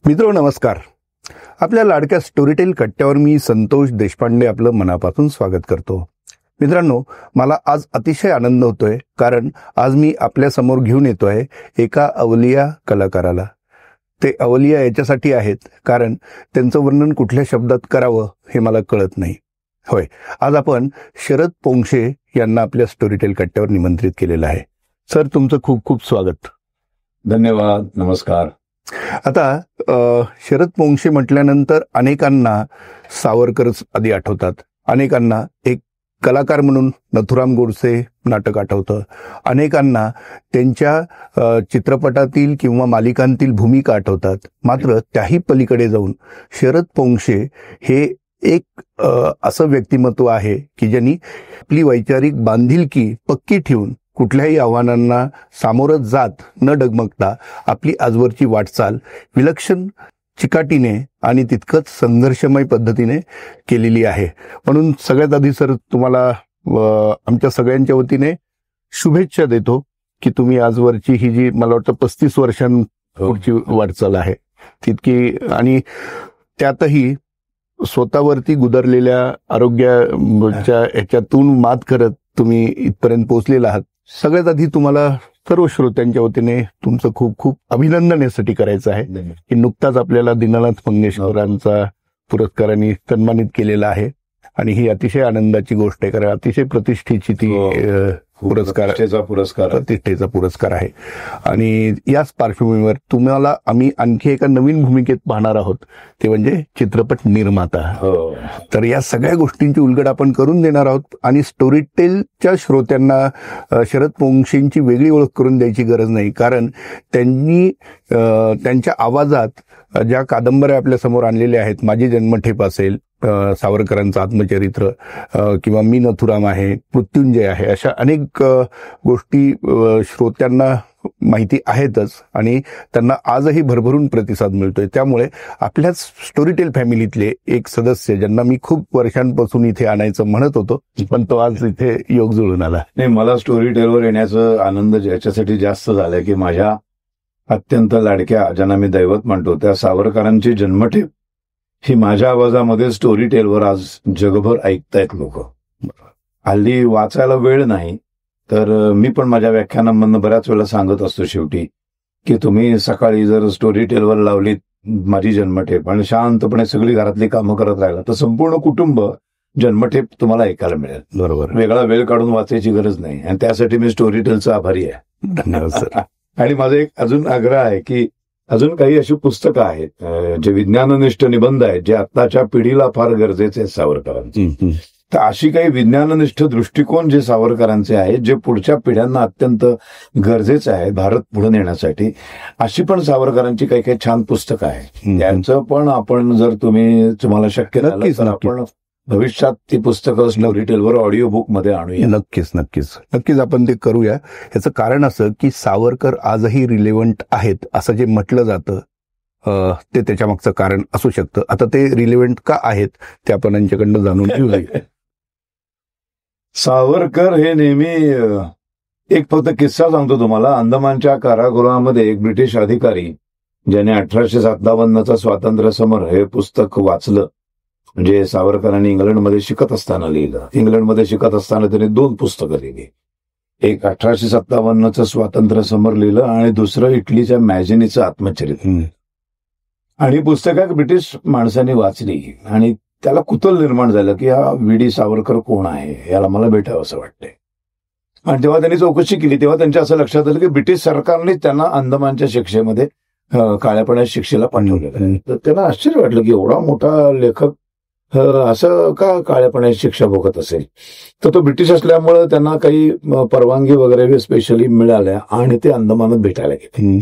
मित्रो नमस्कार. आपल्या लाडक्या स्टोरीटेल कट्ट्यावर मी संतोष देशपांडे आपलं मनापासून स्वागत करतो. मित्रांनो, मला आज अतिशय आनंद होतोय कारण आज मी आपल्या समोर घेऊन येतोय एका अवलिया कलाकाराला. ते अवलिया याच्यासाठी आहेत कारण त्यांचं वर्णन कुठल्या शब्दात करावं हे मला कळत नाही. होय, आज आपण शरद पोंक्षे यांना आपल्या स्टोरीटेल कट्ट्यावर निमंत्रित केलेलं आहे. सर, तुमचं खूप खूप स्वागत. धन्यवाद. नमस्कार. आता शरद पोंक्षे म्हटल्यानंतर अनेकांना सावरकरच आधी आठवतात. अनेकांना एक कलाकार म्हणून नथुराम गोडसे नाटक आठवतं. अनेकांना त्यांच्या चित्रपटातील किंवा मालिकांतील भूमिका आठवतात. मात्र त्याही पलीकडे जाऊन शरद पोंक्षे हे एक असं व्यक्तिमत्व आहे की ज्यांनी आपली वैचारिक बांधिलकी पक्की ठेवून कुठल्याही आव्हानांना सामोरं जात न डगमगता आपली आजवरची वाटचाल विलक्षण चिकाटीने आणि तितकंच संघर्षमय पद्धतीने केलेली आहे. म्हणून सगळ्यात आधी सर, तुम्हाला आमच्या सगळ्यांच्या वतीने शुभेच्छा देतो की तुम्ही आजवरची ही जी मला वाटतं 35 वर्षांपुढची वाटचाल आहे तितकी, आणि त्यातही स्वतःवरती गुदरलेल्या आरोग्याच्या ह्याच्यातून मात करत तुम्ही इथपर्यंत पोहोचलेला आहात. सगळ्यात आधी तुम्हाला सर्व श्रोत्यांच्या वतीने तुमचं खूप खूप अभिनंदन यासाठी करायचं आहे की नुकताच आपल्याला दीनानाथ मंगेशकरांचा पुरस्काराने सन्मानित केलेला आहे आणि ही अतिशय आनंदाची गोष्ट आहे कारण अतिशय प्रतिष्ठेची ती प्रतिष्ठेचा पुरस्कार आहे. आणि याच पार्श्वभूमीवर तुम्हाला आम्ही आणखी एका नवीन भूमिकेत पाहणार आहोत, ते म्हणजे चित्रपट निर्माता. तर या सगळ्या गोष्टींची उलगड आपण करून देणार आहोत आणि स्टोरीटेलच्या श्रोत्यांना शरद पोंक्षेंची वेगळी ओळख करून द्यायची गरज नाही कारण त्यांनी त्यांच्या आवाजात ज्या कादंबऱ्या आपल्या समोर आणलेल्या आहेत, माझी जन्मठेप असेल, सावरकरांचं आत्मचरित्र, किंवा मी नथुराम आहे, मृत्युंजय आहे, अशा अनेक गोष्टी श्रोत्यांना माहिती आहेतच आणि त्यांना आजही भरभरून प्रतिसाद मिळतोय. त्यामुळे आपल्याच स्टोरीटेल फॅमिलीतले एक सदस्य ज्यांना मी खूप वर्षांपासून इथे आणायचं म्हणत होतो, पण तो आज इथे योग जुळून आला. नाही, मला स्टोरीटेलवर येण्याचा आनंद याच्यासाठी जास्त झालाय की माझ्या अत्यंत लाडक्या, ज्यांना मी दैवत म्हणतो, त्या सावरकरांची जन्मठेप ही माझ्या आवाजामध्ये स्टोरीटेलवर आज जगभर ऐकतायत लोक. हल्ली वाचायला वेळ नाही, तर मी पण माझ्या व्याख्यानांमधनं बऱ्याच वेळा सांगत असतो शेवटी की तुम्ही सकाळी जर स्टोरीटेलवर लावलीत माझी जन्मठेप आणि शांतपणे सगळी घरातली कामं करत राहिला तर संपूर्ण कुटुंब जन्मठेप तुम्हाला ऐकायला मिळेल. बरोबर. वेगळा वेळ काढून वाचायची गरज नाही आणि त्यासाठी मी स्टोरीटेलचा आभारी आहे. धन्यवाद सर. आणि माझा एक अजून आग्रह आहे की अजून काही अशी पुस्तकं आहेत जे विज्ञाननिष्ठ निबंध आहेत जे आत्ताच्या पिढीला फार गरजेचे आहेत सावरकरांचे. तर अशी काही विज्ञाननिष्ठ दृष्टिकोन जे सावरकरांचे आहेत जे पुढच्या पिढ्यांना अत्यंत गरजेचे आहे भारत पुढे नेण्यासाठी, अशी पण सावरकरांची काही काही छान पुस्तकं आहेत. त्यांचं पण आपण जर तुम्हाला शक्य झालं तर आपण भविष्यात ती पुस्तकं स्टोरीटेलवर ऑडिओ बुक मध्ये आणूया. नक्कीच आपण ते करूया. याचं कारण असं की सावरकर आजही रिलेव्हंट आहेत असं जे म्हटलं जातं ते त्याच्या मागचं कारण असू शकतं. आता ते रिलेव्हंट का आहेत ते आपण यांच्याकडनं जाणून घेऊया. सावरकर हे नेहमी, एक फक्त किस्सा सांगतो तुम्हाला. अंदमानच्या कारागृहामध्ये एक ब्रिटिश अधिकारी ज्याने 1857चा स्वातंत्र्य समर हे पुस्तक वाचलं, म्हणजे सावरकरांनी इंग्लंडमध्ये शिकत असताना लिहिलं. इंग्लंडमध्ये शिकत असताना त्यांनी 2 पुस्तकं लिहिली. एक 1857चं स्वातंत्र्य समर लिहिलं आणि दुसरं इटलीच्या मॅजिनीचं आत्मचरित्र. आणि पुस्तकं ब्रिटिश माणसांनी वाचली आणि त्याला कुतूहल निर्माण झालं की हा व्ही.डी. सावरकर कोण आहे, याला मला भेटावं असं वाटतंय. आणि तेव्हा त्यांनी चौकशी केली. तेव्हा त्यांच्या असं लक्षात आलं की ब्रिटिश सरकारने त्यांना अंदमानच्या शिक्षेमध्ये काळ्यापण्या शिक्षेला पाठवलेलं आहे. तर त्यांना आश्चर्य वाटलं की एवढा मोठा लेखक असं का काळ्यापणाची शिक्षा भोगत असेल. तर तो ब्रिटिश असल्यामुळे त्यांना काही परवानगी वगैरे स्पेशली मिळाल्या आणि ते अंदमानात भेटायला गेले.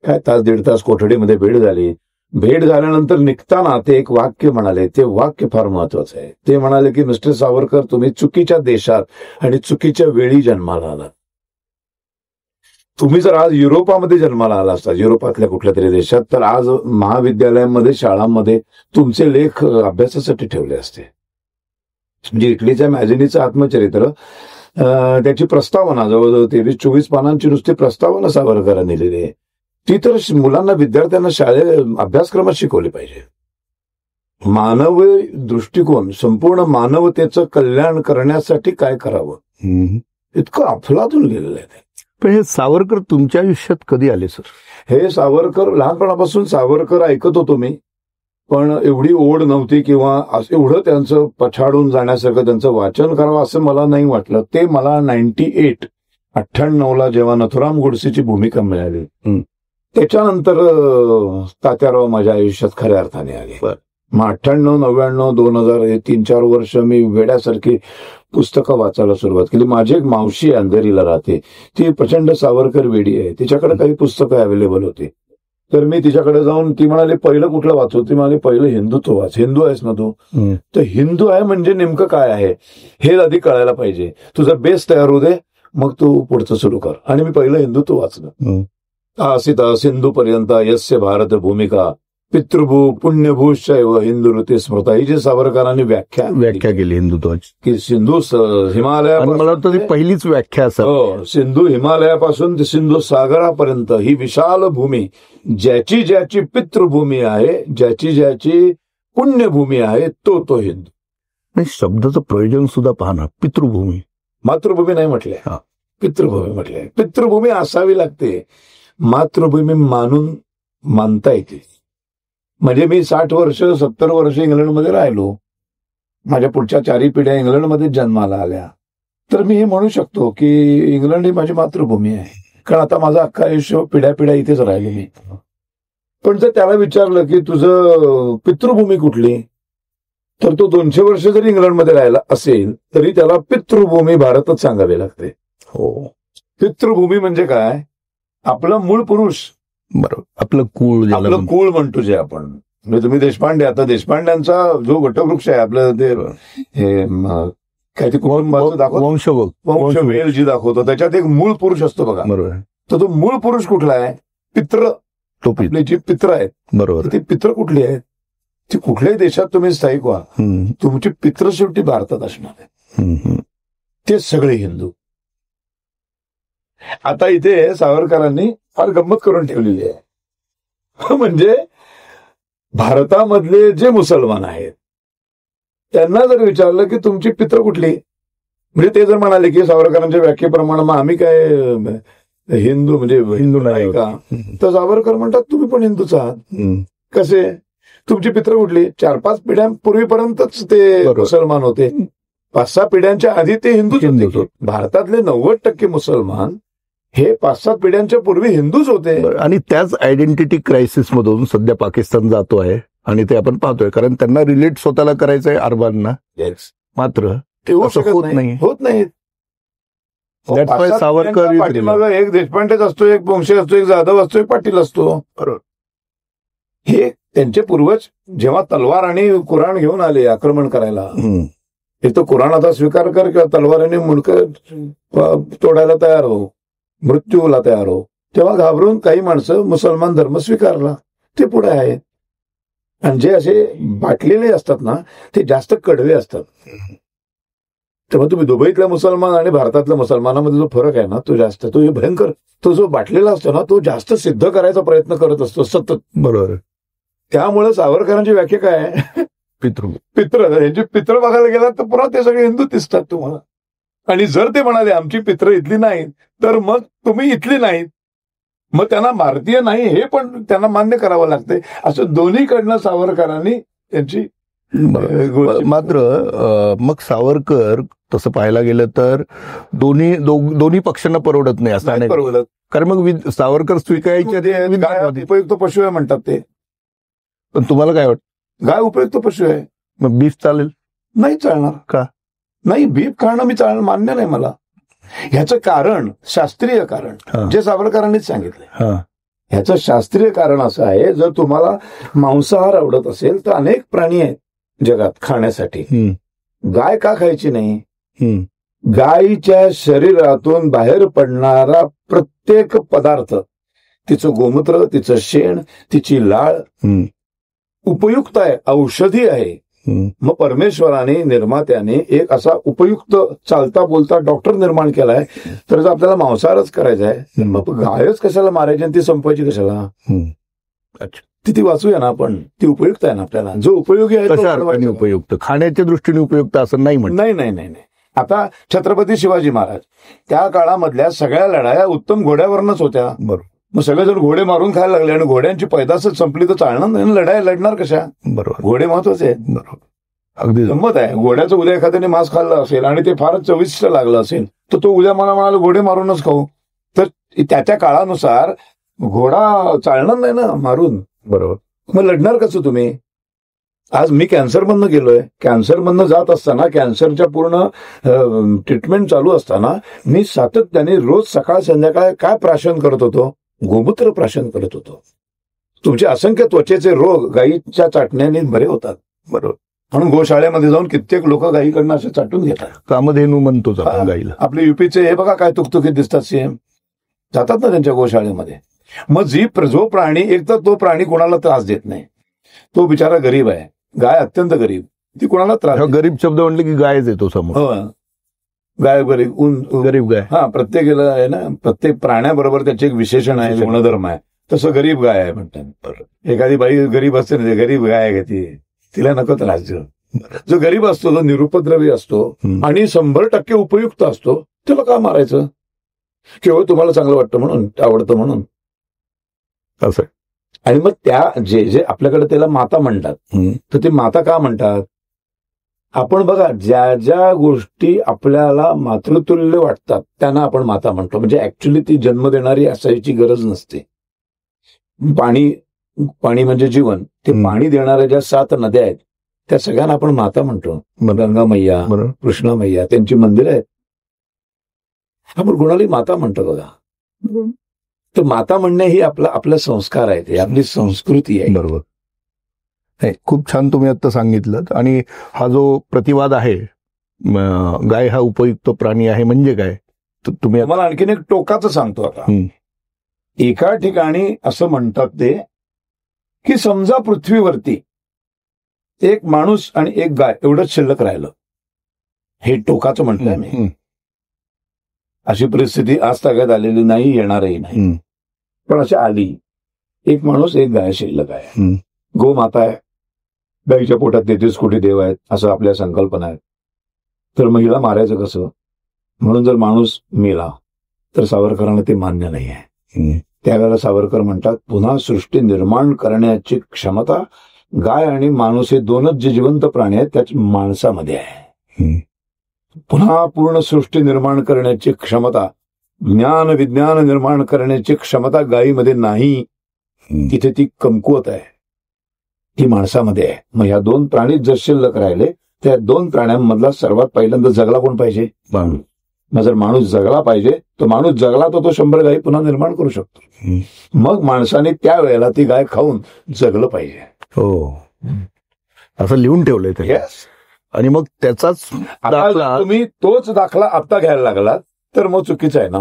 काय 1.5 तास कोठडीमध्ये भेट झाली. भेट झाल्यानंतर निघताना ते एक वाक्य म्हणाले, ते वाक्य फार महत्वाचं आहे. ते म्हणाले की मिस्टर सावरकर, तुम्ही चुकीच्या देशात आणि चुकीच्या वेळी जन्माला आलात. तुम्ही जर आज युरोपामध्ये जन्माला आला असता, युरोपातल्या कुठल्या तरी देशात, तर आज महाविद्यालयांमध्ये, शाळांमध्ये तुमचे लेख अभ्यासासाठी ठेवले असते. म्हणजे इटलीच्या मॅजिनीचं आत्मचरित्र, त्याची प्रस्तावना जवळजवळ 23-24 पानांची नुसती प्रस्तावना सावरकरांनी लिहिली आहे. ती तर मुलांना, विद्यार्थ्यांना अभ्यासक्रमात शिकवली पाहिजे. मानवी दृष्टिकोन, संपूर्ण मानवतेचं कल्याण करण्यासाठी काय करावं, इतकं अफलातून लिहिलेलं आहे. पण हे सावरकर तुमच्या आयुष्यात कधी आले सर? हे सावरकर, लहानपणापासून सावरकर ऐकत होतो मी, पण एवढी ओढ नव्हती किंवा एवढं त्यांचं पछाडून जाण्यासारखं त्यांचं वाचन करावं असं मला नाही वाटलं. ते मला 98 जेव्हा नथुराम गोडसेची भूमिका मिळाली, त्याच्यानंतर तात्याराव माझ्या आयुष्यात खऱ्या अर्थाने आले. मग 98, 99, 2000 हे 3-4 वर्ष मी वेड्यासारखी पुस्तकं वाचायला सुरुवात केली. माझी एक मावशी अंधेरीला राहते, ती प्रचंड सावरकर वेडी आहे. तिच्याकडे काही पुस्तकं अवेलेबल होती, तर मी तिच्याकडे जाऊन, ती म्हणाली पहिलं कुठलं वाचू? ती म्हणाली पहिलं हिंदुत्व वाच. हिंदू आहेस ना तू? तर हिंदू आहे म्हणजे नेमकं काय आहे हे आधी कळायला पाहिजे. तुझा बेस तयार होऊ दे, मग तू पुढचं सुरू कर. आणि मी पहिलं हिंदुत्व वाचलं. आसिता सिंधू पर्यंत यस्य भारत भूमिका पितृभू पुण्यभूश्चैव हिंदू ऋती स्मृता, ही जी सावरकरांनी व्याख्या केली हिंदुत्वाची, की सिंधू हिमालयापासून, मला वाटतं ती पहिलीच व्याख्या हो, सिंधू हिमालयापासून ते सिंधू सागरापर्यंत ही विशाल भूमी, ज्याची ज्याची पितृभूमी आहे, ज्याची ज्याची पुण्यभूमी आहे, तो हिंदू. शब्दाचं प्रयोजन सुद्धा पाहणार. पितृभूमी, मातृभूमी नाही म्हटलंय, पितृभूमी म्हटलंय. पितृभूमी असावी लागते, मातृभूमी मानता येते. म्हणजे मी 60 वर्ष 70 वर्ष इंग्लंडमध्ये राहिलो, माझ्या पुढच्या 4 पिढ्या इंग्लंडमध्ये जन्माला आल्या, तर मी हे म्हणू शकतो की इंग्लंड ही माझी मातृभूमी आहे. कारण आता माझं अख्खं आयुष्य पिढ्या इथेच राहिलो मी. पण जर त्याला विचारलं की तुझं पितृभूमी कुठली, तर तो 200 वर्ष जरी इंग्लंडमध्ये राहिला असेल तरी त्याला पितृभूमी भारतच सांगावी लागते. हो, पितृभूमी म्हणजे काय? आपलं मूळ पुरुष, बरोबर, आपलं कुळ म्हणतो जे आपण. म्हणजे तुम्ही देशपांडे, आता देशपांड्यांचा जो वटवृक्ष आहे आपलं, ते काय ते वंशवेल जी दाखवतो, त्याच्यात एक मूळ पुरुष असतो बघा. बरोबर. तर तो मूळ पुरुष कुठला आहे? पित्र. आपले जी पित्र आहेत, बरोबर, ती पित्र कुठली आहेत? ती कुठल्याही देशात तुम्ही स्थायिक व्हा, तुमची पित्र शेवटी भारतात असणार आहे. ते सगळे हिंदू. आता इथे सावरकरांनी फार गंमत करून ठेवलेली आहे. म्हणजे भारतामधले जे मुसलमान आहेत त्यांना जर विचारलं की तुमची पित्र कुठली, म्हणजे ते जर म्हणाले की सावरकरांच्या व्याख्येप्रमाणे मग आम्ही काय हिंदू म्हणजे हिंदू नाही का, तर सावरकर म्हणतात तुम्ही पण हिंदूच आहात. कसे? तुमची पित्र कुठली? 4-5 पिढ्यांपूर्वीपर्यंतच ते मुसलमान होते, 5-6 पिढ्यांच्या आधी ते हिंदूच होते. भारतातले 90% मुसलमान हे 5-7 पिढ्यांच्या पूर्वी हिंदूच होते. आणि त्याच आयडेंटिटी क्रायसिस मधून सध्या पाकिस्तान जातो आहे, आणि ते आपण पाहतोय, कारण त्यांना रिलेट स्वतःला करायचंय अरबांना, मात्र ते होत नाही. सावरकर एक देशपांडेच असतो, एक बोंगशे असतो, एक जाधव असतो, एक पाटील असतो. बरोबर. हे त्यांचे पूर्वज जेव्हा तलवार आणि कुराण घेऊन आले आक्रमण करायला, एक तर कुराणाचा स्वीकार कर किंवा तलवारीने मुंडकं तोडायला तयार हो, मृत्यूला तयार हो, तेव्हा घाबरून काही माणसं मुसलमान धर्म स्वीकारला, ते पुढे आहेत. आणि जे असे बाटलेले असतात ना, ते जास्त कडवे असतात. तेव्हा तुम्ही दुबईतल्या मुसलमान आणि भारतातल्या मुसलमानामध्ये जो फरक आहे ना, तो जास्त, तो भयंकर. तो जो बाटलेला असतो ना, तो जास्त सिद्ध करायचा प्रयत्न करत असतो सतत. बरोबर. त्यामुळे सावरकरांची व्याख्या काय आहे? पित्र. यांची पित्र बघायला गेला तर पुन्हा ते सगळे हिंदू दिसतात तुम्हाला. आणि जर ते म्हणाले आमची पित्र इथली नाहीत, तर मग तुम्ही इथली नाहीत, मग त्यांना भारतीय नाही हे पण त्यांना मान्य करावं लागते. असं दोन्हीकडनं सावरकरांनी त्यांची. मात्र मग सावरकर तसं पाहायला गेलं तर दोन्ही पक्षांना परवडत नाही असं नाही परवडत. कारण मग सावरकर स्वीकारायचे उपयुक्त पशु आहे म्हणतात ते. पण तुम्हाला काय वाटतं? गाय उपयुक्त पशु आहे, मग बीफ चालेल? नाही चालणार. का नाही? बीफ खाणं मी मान्य नाही मला. ह्याचं कारण, शास्त्रीय कारण जे सावरकरांनीच सांगितलंय, ह्याचं शास्त्रीय कारण असं आहे, जर तुम्हाला मांसाहार आवडत असेल तर अनेक प्राणी आहेत जगात खाण्यासाठी. गाय का खायची नाही? गायीच्या शरीरातून बाहेर पडणारा प्रत्येक पदार्थ, तिचं गोमूत्र, तिचं शेण, तिची लाळ उपयुक्त आहे, औषधी आहे. मग परमेश्वराने निर्मात्याने एक असा उपयुक्त चालता बोलता डॉक्टर निर्माण केलाय. तर जर आपल्याला मांसाहारच करायचा आहे मग गायच कशाला मारायची आणि ती संपवायची कशाला. अच्छा, ती वाचूया ना आपण, ती उपयुक्त आहे ना आपल्याला. जो उपयोगी आहे कशा अर्थाने उपयुक्त, खाण्याच्या दृष्टीने उपयुक्त असं नाही म्हणत. नाही. आता छत्रपती शिवाजी महाराज त्या काळामधल्या सगळ्या लढाया उत्तम घोड्यावरनच होत्या. बरोबर. मग सगळेजण घोडे मारून खायला लागले आणि घोड्यांची पैदासच संपली तर चालणार नाही. लढाया लढणार कशा. बरोबर, घोडे महत्वाचे आहेत. बरोबर, अगदी गंमत आहे. घोड्याचं उद्या एखाद्याने मांस खाल्लं असेल आणि ते फारच चविष्ट लागलं असेल तर तो उद्या मला म्हणाला घोडे मारूनच खाऊ. तर त्याच्या काळानुसार घोडा चालणार नाही ना मारून. बरोबर. मग लढणार कसं तुम्ही. आज मी कॅन्सरमधनं गेलोय. कॅन्सरमधनं जात असताना, कॅन्सरच्या पूर्ण ट्रीटमेंट चालू असताना मी सातत्याने रोज सकाळ संध्याकाळ काय प्राशन करत होतो. गोमूत्र प्राशन करत होतो. तुमचे असंख्य त्वचेचे रोग गायीच्या चाटण्याने बरे होतात. बरोबर. म्हणून गोशाळेमध्ये जाऊन कित्येक लोक गायीकडनं असे चाटून घेतात. कामधेनू म्हणतोच आपण गाईला. आपले युपीचे हे बघा काय तुकतुकीत दिसतात सीएम, जातात ना त्यांच्या गोशाळेमध्ये. मग जो प्राणी, एक तर तो प्राणी कोणाला त्रास देत नाही, तो बिचारा गरीब आहे. गाय अत्यंत गरीब, ती कोणाला त्रास. गरीब शब्द म्हणले की गायच येतो समोर. गाय गरीब, गरीब गाय. हा, प्रत्येकाला आहे ना, प्रत्येक प्राण्याबरोबर त्याचे एक विशेषण आहे, गुणधर्म आहे. तसं गरीब गाय आहे म्हणतात. एखादी बाई गरीब असते ना, गरीब गाय आहे ती, तिला नको त्रास देऊ. जो गरीब असतो, जो निरुपद्रवी असतो आणि 100% उपयुक्त असतो, त्याला का मारायचं. केवळ तुम्हाला चांगलं वाटतं म्हणून, आवडतं म्हणून असं. आणि मग त्या जे आपल्याकडे त्याला माता म्हणतात, तर ते माता का म्हणतात. आपण बघा, ज्या ज्या गोष्टी आपल्याला मातृतुल्य वाटतात त्यांना आपण माता म्हणतो. म्हणजे ऍक्च्युली ती जन्म देणारी असायची गरज नसते. पाणी म्हणजे जीवन. ते पाणी देणाऱ्या ज्या 7 नद्या आहेत त्या सगळ्यांना आपण माता म्हणतो. गंगा मैया, कृष्णा मैया, त्यांची मंदिरं आहेत. आपण कोणालाही माता म्हणतो बघा. तर माता म्हणणे ही आपला संस्कार आहे, ते आपली संस्कृती आहे. बरोबर. नाही, खूप छान तुम्ही आता सांगितलं. आणि हा जो प्रतिवाद आहे, गाय हा उपयुक्त प्राणी आहे म्हणजे काय, तर तुम्ही मला आणखीन एक टोकाचं सांगतो आता. एका ठिकाणी असं म्हणतात ते की समजा पृथ्वीवरती एक माणूस आणि एक गाय एवढंच शिल्लक राहिलं. हे टोकाचं म्हटलंय मी. अशी परिस्थिती आज तागात आलेली नाही, येणारही नाही, पण अशी आली. एक माणूस एक गाय शिल्लक आहे. गोमाता आहे. गाईच्या पोटात 33 कोटी देव आहेत असं आपल्या संकल्पना आहेत. तर महिला मारायचं कसं. म्हणून जर माणूस मेला तर सावरकरांना ते मान्य नाही आहे. त्यावेळेला सावरकर म्हणतात, पुन्हा सृष्टी निर्माण करण्याची क्षमता गाय आणि माणूस हे दोनच जे जिवंत प्राणी आहेत त्याच माणसामध्ये आहे. पुन्हा पूर्ण सृष्टी निर्माण करण्याची क्षमता, ज्ञान विज्ञान निर्माण करण्याची क्षमता गायीमध्ये नाही. तिथे ती कमकुवत आहे, ती माणसामध्ये आहे. मग ह्या 2 प्राणी जर शिल्लक राहिले, त्या 2 प्राण्यांमधला सर्वात पहिल्यांदा जगला कोण पाहिजे. मग जर माणूस जगला पाहिजे, तो माणूस जगला तर तो 100 गायी पुन्हा निर्माण करू शकतो. मग माणसाने त्यावेळेला ती गाय खाऊन जगलं पाहिजे. हो, असं लिहून ठेवलंय ते. आणि मग त्याचाच तुम्ही तोच दाखला आता घ्यायला लागलात तर मग चुकीचं आहे ना.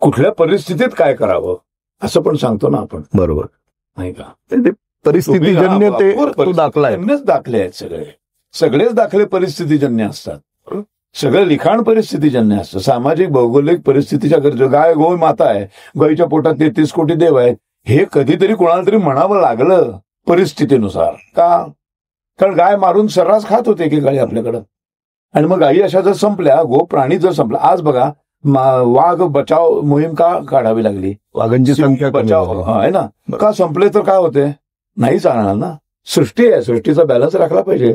कुठल्या परिस्थितीत काय करावं असं पण सांगतो ना आपण. बरोबर नाही का. परिस्थितीजन्य ते दाखला आहे. दाखले आहेत सगळेच दाखले परिस्थितीजन्य असतात. सगळं लिखाण परिस्थितीजन्य असतं. सामाजिक भौगोलिक परिस्थितीच्या गरजा. गाय गो माता आहे, गायीच्या पोटात 33 कोटी देव आहेत, हे कधीतरी कोणाला तरी म्हणावं लागलं परिस्थितीनुसार. का. कारण गाय मारून सर्रास खात होते की गाई आपल्याकडं. आणि मग गायी अशा जर संपल्या, गो प्राणी जर संपला. आज बघा, वाघ बचाव मोहीम का काढावी लागली. वाघांची संख्या बचाव आहे ना. का संपले तर काय होते, नाही चालणार ना. सृष्टी आहे, सृष्टीचा बॅलन्स राखला पाहिजे.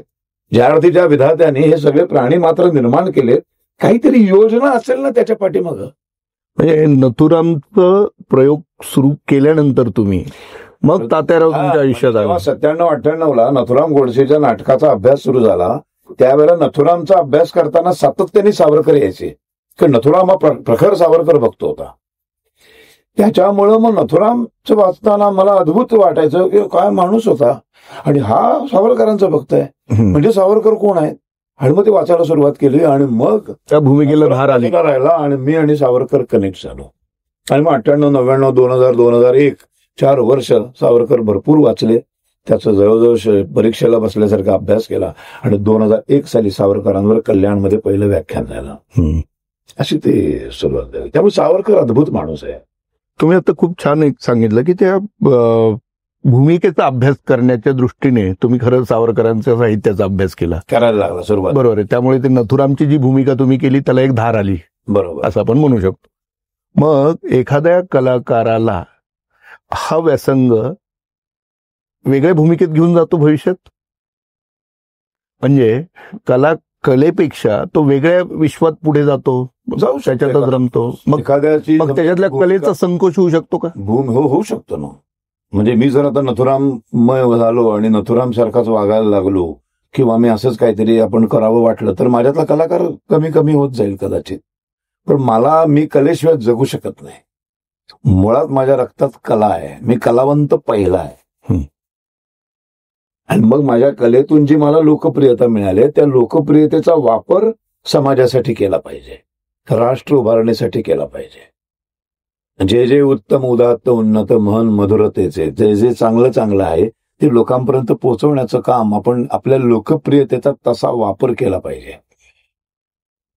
ज्या अर्थी ज्या विधात्याने हे सगळे प्राणी मात्र निर्माण केले, काहीतरी योजना असेल ना त्याच्या पाठीमागं. म्हणजे नथुरामचं प्रयोग सुरू केल्यानंतर तुम्ही मग तात्याराव तुमच्या आयुष्यात आला. 97-98ला नथुराम गोडसेच्या नाटकाचा अभ्यास सुरू झाला. त्यावेळेला नथुरामचा अभ्यास करताना सातत्याने सावरकर यायचे. की नथुराम हा प्रखर सावरकर भक्त होता. त्याच्यामुळं मग नथुरामचं वाचताना मला अद्भुत वाटायचं की काय माणूस होता आणि हा सावरकरांचा भक्त आहे. म्हणजे सावरकर कोण आहेत. आणि मग ते वाचायला सुरुवात केली आणि मग त्या भूमिकेला धार आली राहिला आणि मी आणि सावरकर कनेक्ट झालो. आणि मग 98, 99, 2000, 2001 4 वर्ष सावरकर भरपूर वाचले. त्याचा जवळजवळ परीक्षेला बसल्यासारखा अभ्यास केला आणि 2001 साली सावरकरांवर कल्याणमध्ये पहिलं व्याख्यान झालं. अशी ते सुरुवात झाली. त्यामुळे सावरकर अद्भुत माणूस आहे. तुम्ही आता खूप छान एक सांगितलं की त्या भूमिकेचा अभ्यास करण्याच्या दृष्टीने तुम्ही खरं सावरकरांच्या साहित्याचा अभ्यास केला, करायला लागला सुरुवात. बरोबर आहे. त्यामुळे ते नथुरामची जी भूमिका तुम्ही केली त्याला एक धार आली, बरोबर, असं आपण म्हणू शकतो. मग एखाद्या कलाकाराला हा व्यासंग वेगळ्या भूमिकेत घेऊन जातो भविष्यात, म्हणजे कलेपेक्षा तो वेगळ्या विश्वात पुढे जातो, जाऊ त्याच्यातच रमतो. मग एखाद्याची मग त्याच्यातल्या कलेचा संकोच होऊ शकतो का? होऊ शकतो ना. म्हणजे मी जर आता नथुराममय झालो आणि नथुराम सारखाच वागायला लागलो किंवा मी असंच काहीतरी आपण करावं वाटलं तर माझ्यातला कलाकार कमी कमी होत जाईल कदाचित. पण मी कलेशिवाय जगू शकत नाही. मुळात माझ्या रक्तात कला आहे. मी कलावंत पहिला आहे. आणि मग माझ्या कलेतून जी मला लोकप्रियता मिळाली त्या लोकप्रियतेचा वापर समाजासाठी केला पाहिजे, राष्ट्र उभारणीसाठी केला पाहिजे. जे जे उत्तम उदात्त उन्नत महन मधुरतेचे जे जे चांगलं आहे ते लोकांपर्यंत पोहोचवण्याचं काम आपण आपल्या लोकप्रियतेचा तसा वापर केला पाहिजे.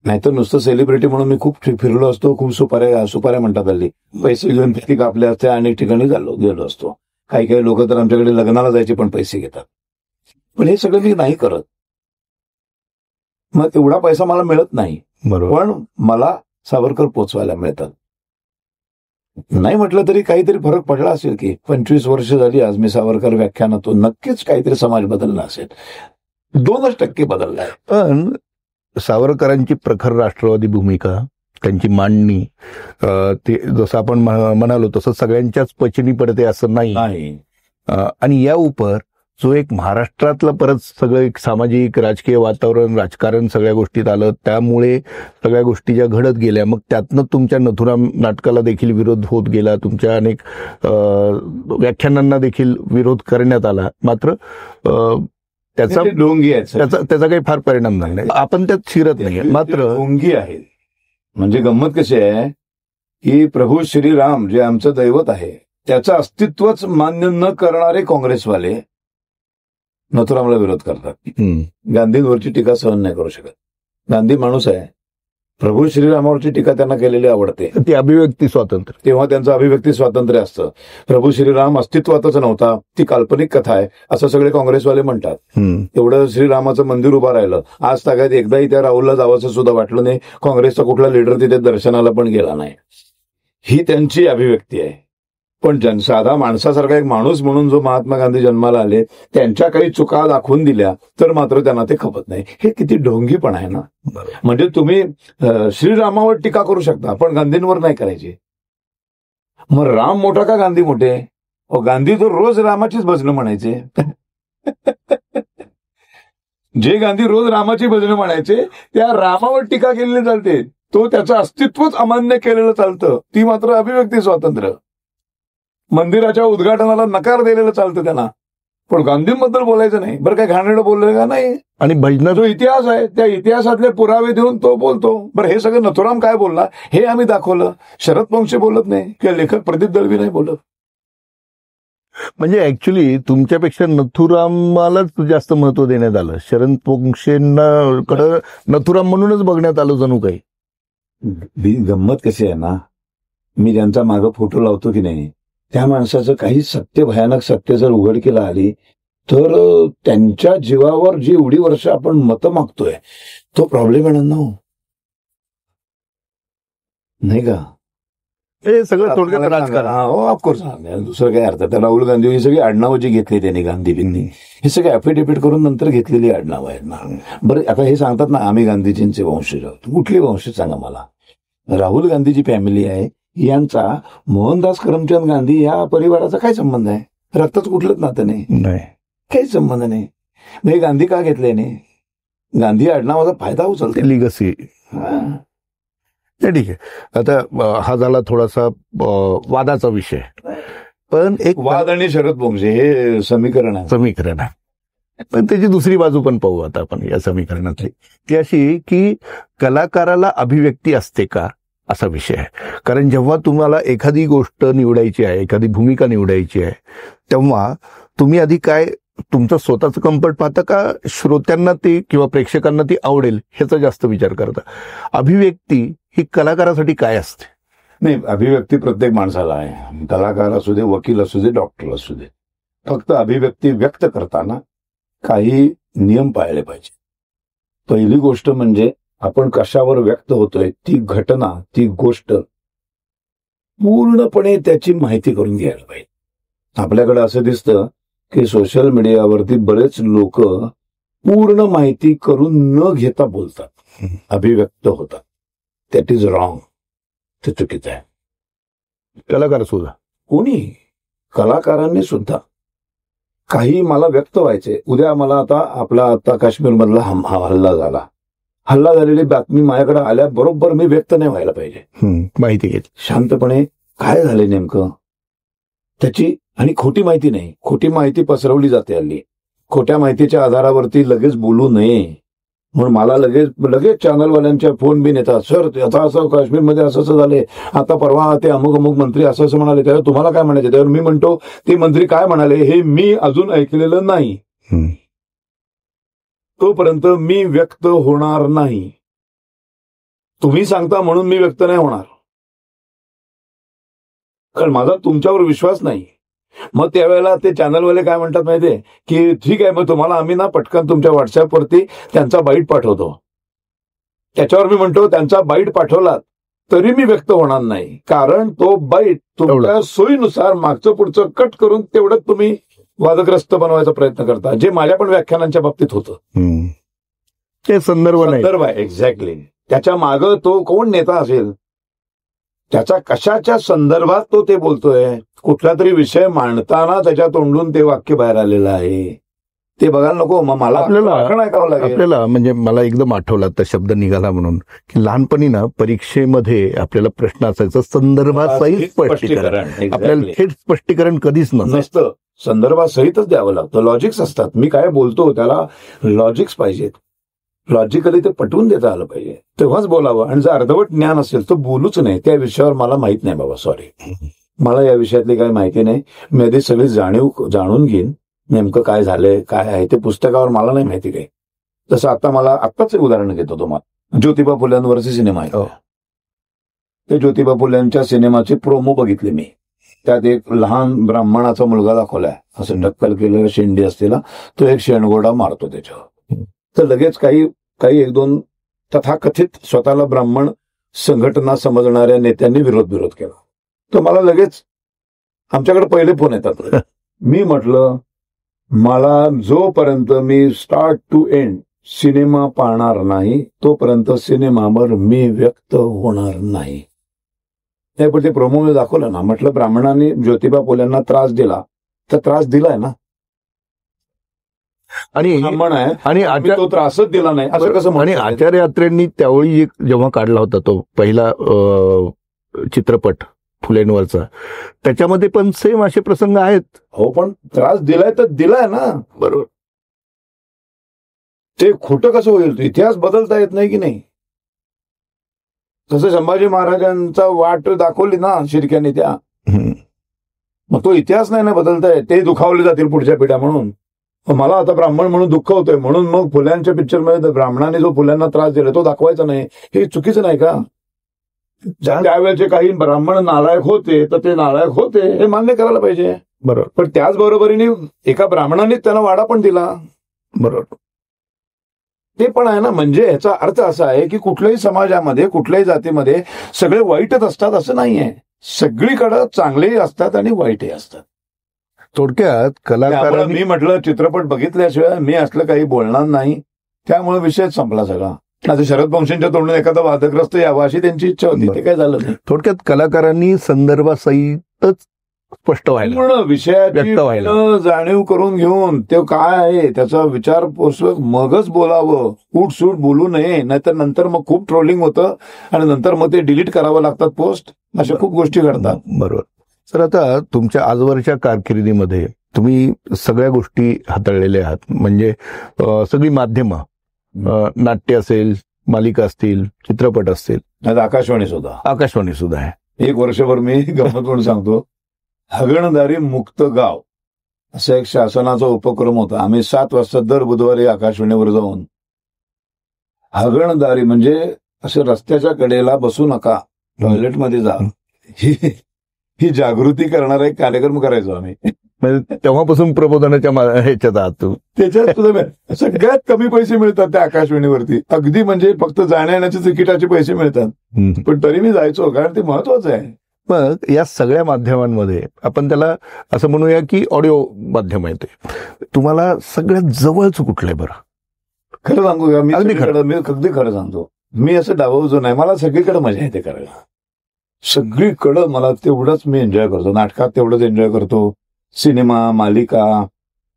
नाहीतर नुसतं सेलिब्रिटी म्हणून मी खूप फिरलो असतो, खूप सुपाऱ्या म्हणतात हल्ली, पैसे घेऊन किती कापले असते अनेक ठिकाणी गेलो असतो. काही लोक तर आमच्याकडे लग्नाला जायचे पण पैसे घेतात. पण हे सगळं मी नाही करत. मग एवढा पैसा मला मिळत नाही, पण मला सावरकर पोचवायला मिळतात. नाही म्हटलं तरी काहीतरी फरक पडला असेल की 25 वर्ष झाली आज मी सावरकर व्याख्यानातून नक्कीच काहीतरी समाज बदलला असेल. 2% बदलला आहे. पण सावरकरांची प्रखर राष्ट्रवादी भूमिका, त्यांची मांडणी, ते जसं आपण म्हणालो तसं सगळ्यांच्याच पचनी पडते असं नाही. आणि या उपर जो एक महाराष्ट्रातलं परत सगळं एक सामाजिक राजकीय वातावरण राजकारण सगळ्या गोष्टीत आलं, त्यामुळे सगळ्या गोष्टी ज्या घडत गेल्या, मग त्यातनं तुमच्या नथुराम नाटकाला देखील विरोध होत गेला, तुमच्या अनेक व्याख्यानांना देखील विरोध करण्यात आला. मात्र त्याचा काही फार परिणाम झाला नाही, आपण त्यात शिरत नाही. मात्र ढोंगी आहे. म्हणजे गंमत कशी आहे की प्रभू श्रीराम जे आमचं दैवत आहे त्याचं अस्तित्वच मान्य न करणारे काँग्रेसवाले नथुरामला विरोध करतात. गांधींवरची टीका सहन नाही करू शकत. गांधी माणूस आहे. प्रभू श्रीरामावरची टीका त्यांना केलेली आवडते. ती अभिव्यक्ती स्वातंत्र्य, तेव्हा त्यांचं अभिव्यक्ती स्वातंत्र्य असतं. प्रभू श्रीराम अस्तित्वातच नव्हता, ती काल्पनिक कथा आहे असं सगळे काँग्रेसवाले म्हणतात. एवढं श्रीरामाचं मंदिर उभं राहिलं. आज तागायत एकदाही त्या राहुलला जावंसं सुद्धा वाटलं नाही. काँग्रेसचा कुठला लीडर तिथे दर्शनाला पण गेला नाही. ही त्यांची अभिव्यक्ती आहे. पण साधा माणसासारखा एक माणूस म्हणून जो महात्मा गांधी जन्माला आले त्यांच्या काही चुका दाखवून दिल्या तर मात्र त्यांना ते खपत नाही. हे किती ढोंगीपणा आहे ना. म्हणजे तुम्ही श्रीरामावर टीका करू शकता पण गांधींवर नाही करायची. मग राम मोठा का गांधी मोठे? गांधी तो रोज रामाचीच भजनं म्हणायचे. जे गांधी रोज रामाची भजनं म्हणायचे त्या रामावर टीका केलेली चालते. तो त्याचं अस्तित्वच अमान्य केलेलं चालतं. ती मात्र अभिव्यक्ती स्वातंत्र्य. मंदिराच्या उद्घाटनाला नकार दिलेलं चालतं त्यांना, पण गांधींबद्दल बोलायचं नाही. बरं काय घाणेरडं बोललं का नाही. आणि भजन जो इतिहास आहे त्या इतिहासातले पुरावे देऊन तो बोलतो. बरं हे सगळं नथुराम काय बोलला हे आम्ही दाखवलं. शरद पोंक्षे बोलत नाही किंवा लेखक प्रदीप दळवी नाही बोलत. म्हणजे ऍक्च्युली तुमच्यापेक्षा नथुरामालाच जास्त महत्व देण्यात आलं. शरद पोंक्षेंकडे नथुराम म्हणूनच बघण्यात आलं जणू काही. गंमत कशी आहे ना, मी ज्यांचा मागं फोटो लावतो की नाही त्या माणसाचं काही भयानक सत्य जर उघडकीला आली तर त्यांच्या जीवावर जी एवढी वर्ष आपण मतं मागतोय तो प्रॉब्लेम येणार ना, नाही का? हे सगळं थोडक्यात राजकारण. ऑफकोर्स दुसरं काय अर्थ. त्या राहुल गांधी ही सगळी आडनावं जी घेतली त्यांनी गांधी हे सगळे अफिडेव्हिट करून नंतर घेतलेली आडनावं आहेत ना. बरं आता हे सांगतात ना आम्ही गांधीजींचे वंशज आहोत. कुठले वंशज सांगा मला. राहुल गांधीची फॅमिली आहे यांचा मोहनदास करमचंद गांधी या परिवाराचा काय संबंध आहे? रक्ताच कुठलंच नातं नाही, काहीच संबंध नाही. मग हे गांधी का घेतले नाही? गांधी आडनावाचा फायदा उचलते. लिगसी. ठीक आहे. आता हा झाला थोडासा वादाचा विषय. पण एक वाद आणि शरद पोंक्षे हे समीकरण आहे. पण त्याची दुसरी बाजू पण पाहू आता आपण या समीकरणातली. ती अशी की कलाकाराला अभिव्यक्ती असते का असा विषय आहे. कारण जेव्हा तुम्हाला एखादी गोष्ट निवडायची आहे, एखादी भूमिका निवडायची आहे, तेव्हा तुम्ही आधी काय तुमचं स्वतःचं कम्फर्ट पाहता का श्रोत्यांना ती किंवा प्रेक्षकांना ती आवडेल ह्याचा जास्त विचार करता? अभिव्यक्ती ही कलाकारासाठी काय असते? नाही, अभिव्यक्ती प्रत्येक माणसाला आहे. कलाकार असू दे, वकील असू दे, डॉक्टर असू दे. फक्त अभिव्यक्ती व्यक्त करताना काही नियम पाळले पाहिजे. पहिली गोष्ट म्हणजे आपण कशावर व्यक्त होतोय ती घटना, ती गोष्ट पूर्णपणे त्याची माहिती करून घ्यायला पाहिजे. आपल्याकडे असं दिसतं की सोशल मीडियावरती बरेच लोक पूर्ण माहिती करून न घेता बोलतात, अभिव्यक्त होतात. That is wrong. ते चुकीचं आहे. कलाकार सुद्धा, कोणी कलाकारांनी सुद्धा काही मला व्यक्त व्हायचे. उद्या मला आता काश्मीरमधला हल्ला झाला. हल्ला झालेली बातमी माझ्याकडे आल्याबरोबर मी व्यक्त नाही व्हायला पाहिजे. माहिती घेतली शांतपणे काय झाले नेमकं त्याची. आणि खोटी माहिती नाही, खोटी माहिती पसरवली जाते हल्ली. खोट्या माहितीच्या आधारावरती लगेच बोलू नये म्हणून मला लगेच चॅनलवाल्यांच्या फोन बिन येतात. सर आता असं काश्मीरमध्ये असं झालंय, आता परवा ते अमुक मंत्री असं म्हणाले, त्यावर तुम्हाला काय म्हणायचे? त्यावर मी म्हणतो ते मंत्री काय म्हणाले हे मी अजून ऐकलेलं नाही. तोपर्यंत मी व्यक्त होणार नाही. तुम्ही सांगता म्हणून मी व्यक्त नाही होणार, कारण माझा तुमच्यावर विश्वास नाही. मग त्यावेळेला ते चॅनलवाले काय म्हणतात माहितीये की ठीक आहे, मग तुम्हाला आम्ही ना पटकन तुमच्या व्हॉट्सअपवरती त्यांचा बाईट पाठवतो. त्याच्यावर मी म्हणतो त्यांचा बाईट पाठवला तरी मी व्यक्त होणार नाही, कारण तो बाईट तुमच्या सोयीनुसार मागचं पुढचं कट करून तेवढंच तुम्ही वादग्रस्त बनवायचा प्रयत्न करता, जे माझ्या पण व्याख्यानांच्या बाबतीत होतं. ते संदर्भ आहे. एक्झॅक्टली. त्याच्या मागं तो कोण नेता असेल, त्याच्या कशाच्या संदर्भात तो ते बोलतोय, कुठला तरी विषय मांडताना त्याच्या तोंडून ते वाक्य बाहेर आलेलं आहे, ते बघायला नको. मग मला आपल्याला म्हणजे मला एकदम आठवला तर शब्द निघाला म्हणून की लहानपणी ना परीक्षेमध्ये आपल्याला प्रश्न असायचा संदर्भासहित स्पष्टीकरण. आपल्याला थेट स्पष्टीकरण कधीच नसतं, संदर्भासहितच द्यावं लागतं. लॉजिक्स असतात. मी काय बोलतो त्याला लॉजिक्स पाहिजेत. लॉजिकली ते पटवून देता आलं पाहिजे, तेव्हाच बोलावं. आणि जर अर्धवट ज्ञान असेल तर बोलूच नाही. त्या विषयावर मला माहित नाही बाबा, सॉरी, मला या विषयातली काही माहिती नाही. मी आधी सगळी जाणून घेईन नेमकं काय झालंय, काय आहे ते. पुस्तकावर मला नाही माहिती काही. जसं आत्ताच एक उदाहरण घेतो तुम्हाला. ज्योतिबा फुल्यांवरचे सिनेमा आहे. ते ज्योतिबा फुल्यांच्या सिनेमाचे प्रोमो बघितले मी. त्यात एक लहान ब्राह्मणाचा मुलगा दाखवलाय, असं टक्कल केलेला शेंडी असलेला. तो एक शेणगोडा मारतो त्याच्यावर. तर लगेच काही एक दोन तथाकथित स्वतःला ब्राह्मण संघटना समजणाऱ्या नेत्यांनी विरोध केला. तर मला लगेच आमच्याकडे पहिले फोन येतात. मी म्हटलं मला जोपर्यंत मी स्टार्ट टू एंड सिनेमा पाहणार नाही तोपर्यंत सिनेमावर मी व्यक्त होणार नाही. त्यापुढे ते प्रोमो दाखवलं ना, म्हटलं ब्राह्मणांनी ज्योतिबा फुल्यांना त्रास दिला तर त्रास दिलाय ना, आणि तो त्रासच दिला नाही असं कसं. आणि आचार्य अत्रेंनी त्यावेळी जेव्हा काढला होता तो पहिला चित्रपट फुलेंवरचा, त्याच्यामध्ये पण सेम असे प्रसंग आहेत. हो, पण त्रास दिलाय तर दिलाय ना. बरोबर. ते खोटं कसं होईल? इतिहास बदलता येत नाही की नाही. तसं संभाजी महाराजांचा वाट दाखवली ना शिर्क्यांनी त्या, मग तो इतिहास नाही ना बदलता येत. ते दुखावले जातील पुढच्या पिढ्या म्हणून. मला आता ब्राह्मण म्हणून दुःख होतंय म्हणून मग फुल्यांच्या पिक्चरमध्ये ब्राह्मणाने जो फुल्यांना त्रास दिला तो दाखवायचा नाही, हे चुकीचं नाही का? त्यावेळेचे काही ब्राह्मण नालायक होते तर ते नालायक होते हे मान्य करायला पाहिजे. बरोबर. पण त्याचबरोबरीने एका ब्राह्मणाने त्यांना वाडा पण दिला. बरोबर. ते पण आहे ना. म्हणजे याचा अर्थ असा आहे की कुठल्याही समाजामध्ये कुठल्याही जातीमध्ये सगळे वाईटच असतात असं नाहीये. सगळीकडे चांगलेही असतात आणि वाईटही असतात. थोडक्यात कलाकारांनी, मी म्हटलं चित्रपट बघितल्याशिवाय मी असलं काही बोलणार नाही, त्यामुळे विषयच संपला सगळा. आता शरद बोंक्षेंच्या तोंडून एखादा वादग्रस्त यावा अशी त्यांची इच्छा होती, ते काय झालं नाही. थोडक्यात कलाकारांनी संदर्भासहितच स्पष्ट व्हायला, पूर्ण विषयाची जाणीव करून घेऊन ते काय आहे त्याचा विचारपूर्वक मगच बोलावं. उठसूट बोलू नये, नाहीतर नंतर मग खूप ट्रोलिंग होतं आणि नंतर मग ते डिलीट करावं लागतात पोस्ट. अशा खूप गोष्टी घडतात. बरोबर. सर, आता तुमच्या आजवरच्या कारकिर्दीमध्ये तुम्ही सगळ्या गोष्टी हाताळलेल्या आहात. म्हणजे सगळी माध्यमं, नाट्य असेल, मालिका असतील, चित्रपट असतील, आकाशवाणी सुद्धा आहे. एक वर्षभर मी गंमत म्हणून सांगतो, हगणदारी मुक्त गाव असा एक शासनाचा उपक्रम होता. आम्ही 7 वाजता दर बुधवारी आकाशवाणीवर जाऊन हागणदारी म्हणजे असे रस्त्याच्या कडेला बसू नका, टॉयलेटमध्ये जा, ही जागृती करणारा एक कार्यक्रम करायचो आम्ही. म्हणजे तेव्हापासून प्रबोधनाच्या ह्याच्यात आहात तुम्ही. त्याच्यात सुद्धा सगळ्यात कमी पैसे मिळतात त्या आकाशवाणीवरती. अगदी म्हणजे फक्त जाण्या येण्याचे तिकिटाचे पैसे मिळतात, पण तरी मी जायचो, कारण ते महत्वाचं आहे. मग या सगळ्या माध्यमांमध्ये आपण त्याला असं म्हणूया की ऑडिओ माध्यम आहे ते, तुम्हाला सगळ्यात जवळच कुठलं आहे बरं? खरं सांगू का, मी अगदी खरं. मी अगदी खरं सांगतो, मी असं डाववजो नाही, मला सगळीकडे मजा येते करायला. सगळीकडं मला तेवढंच मी एन्जॉय करतो. नाटकात तेवढंच एन्जॉय करतो, सिनेमा, मालिका,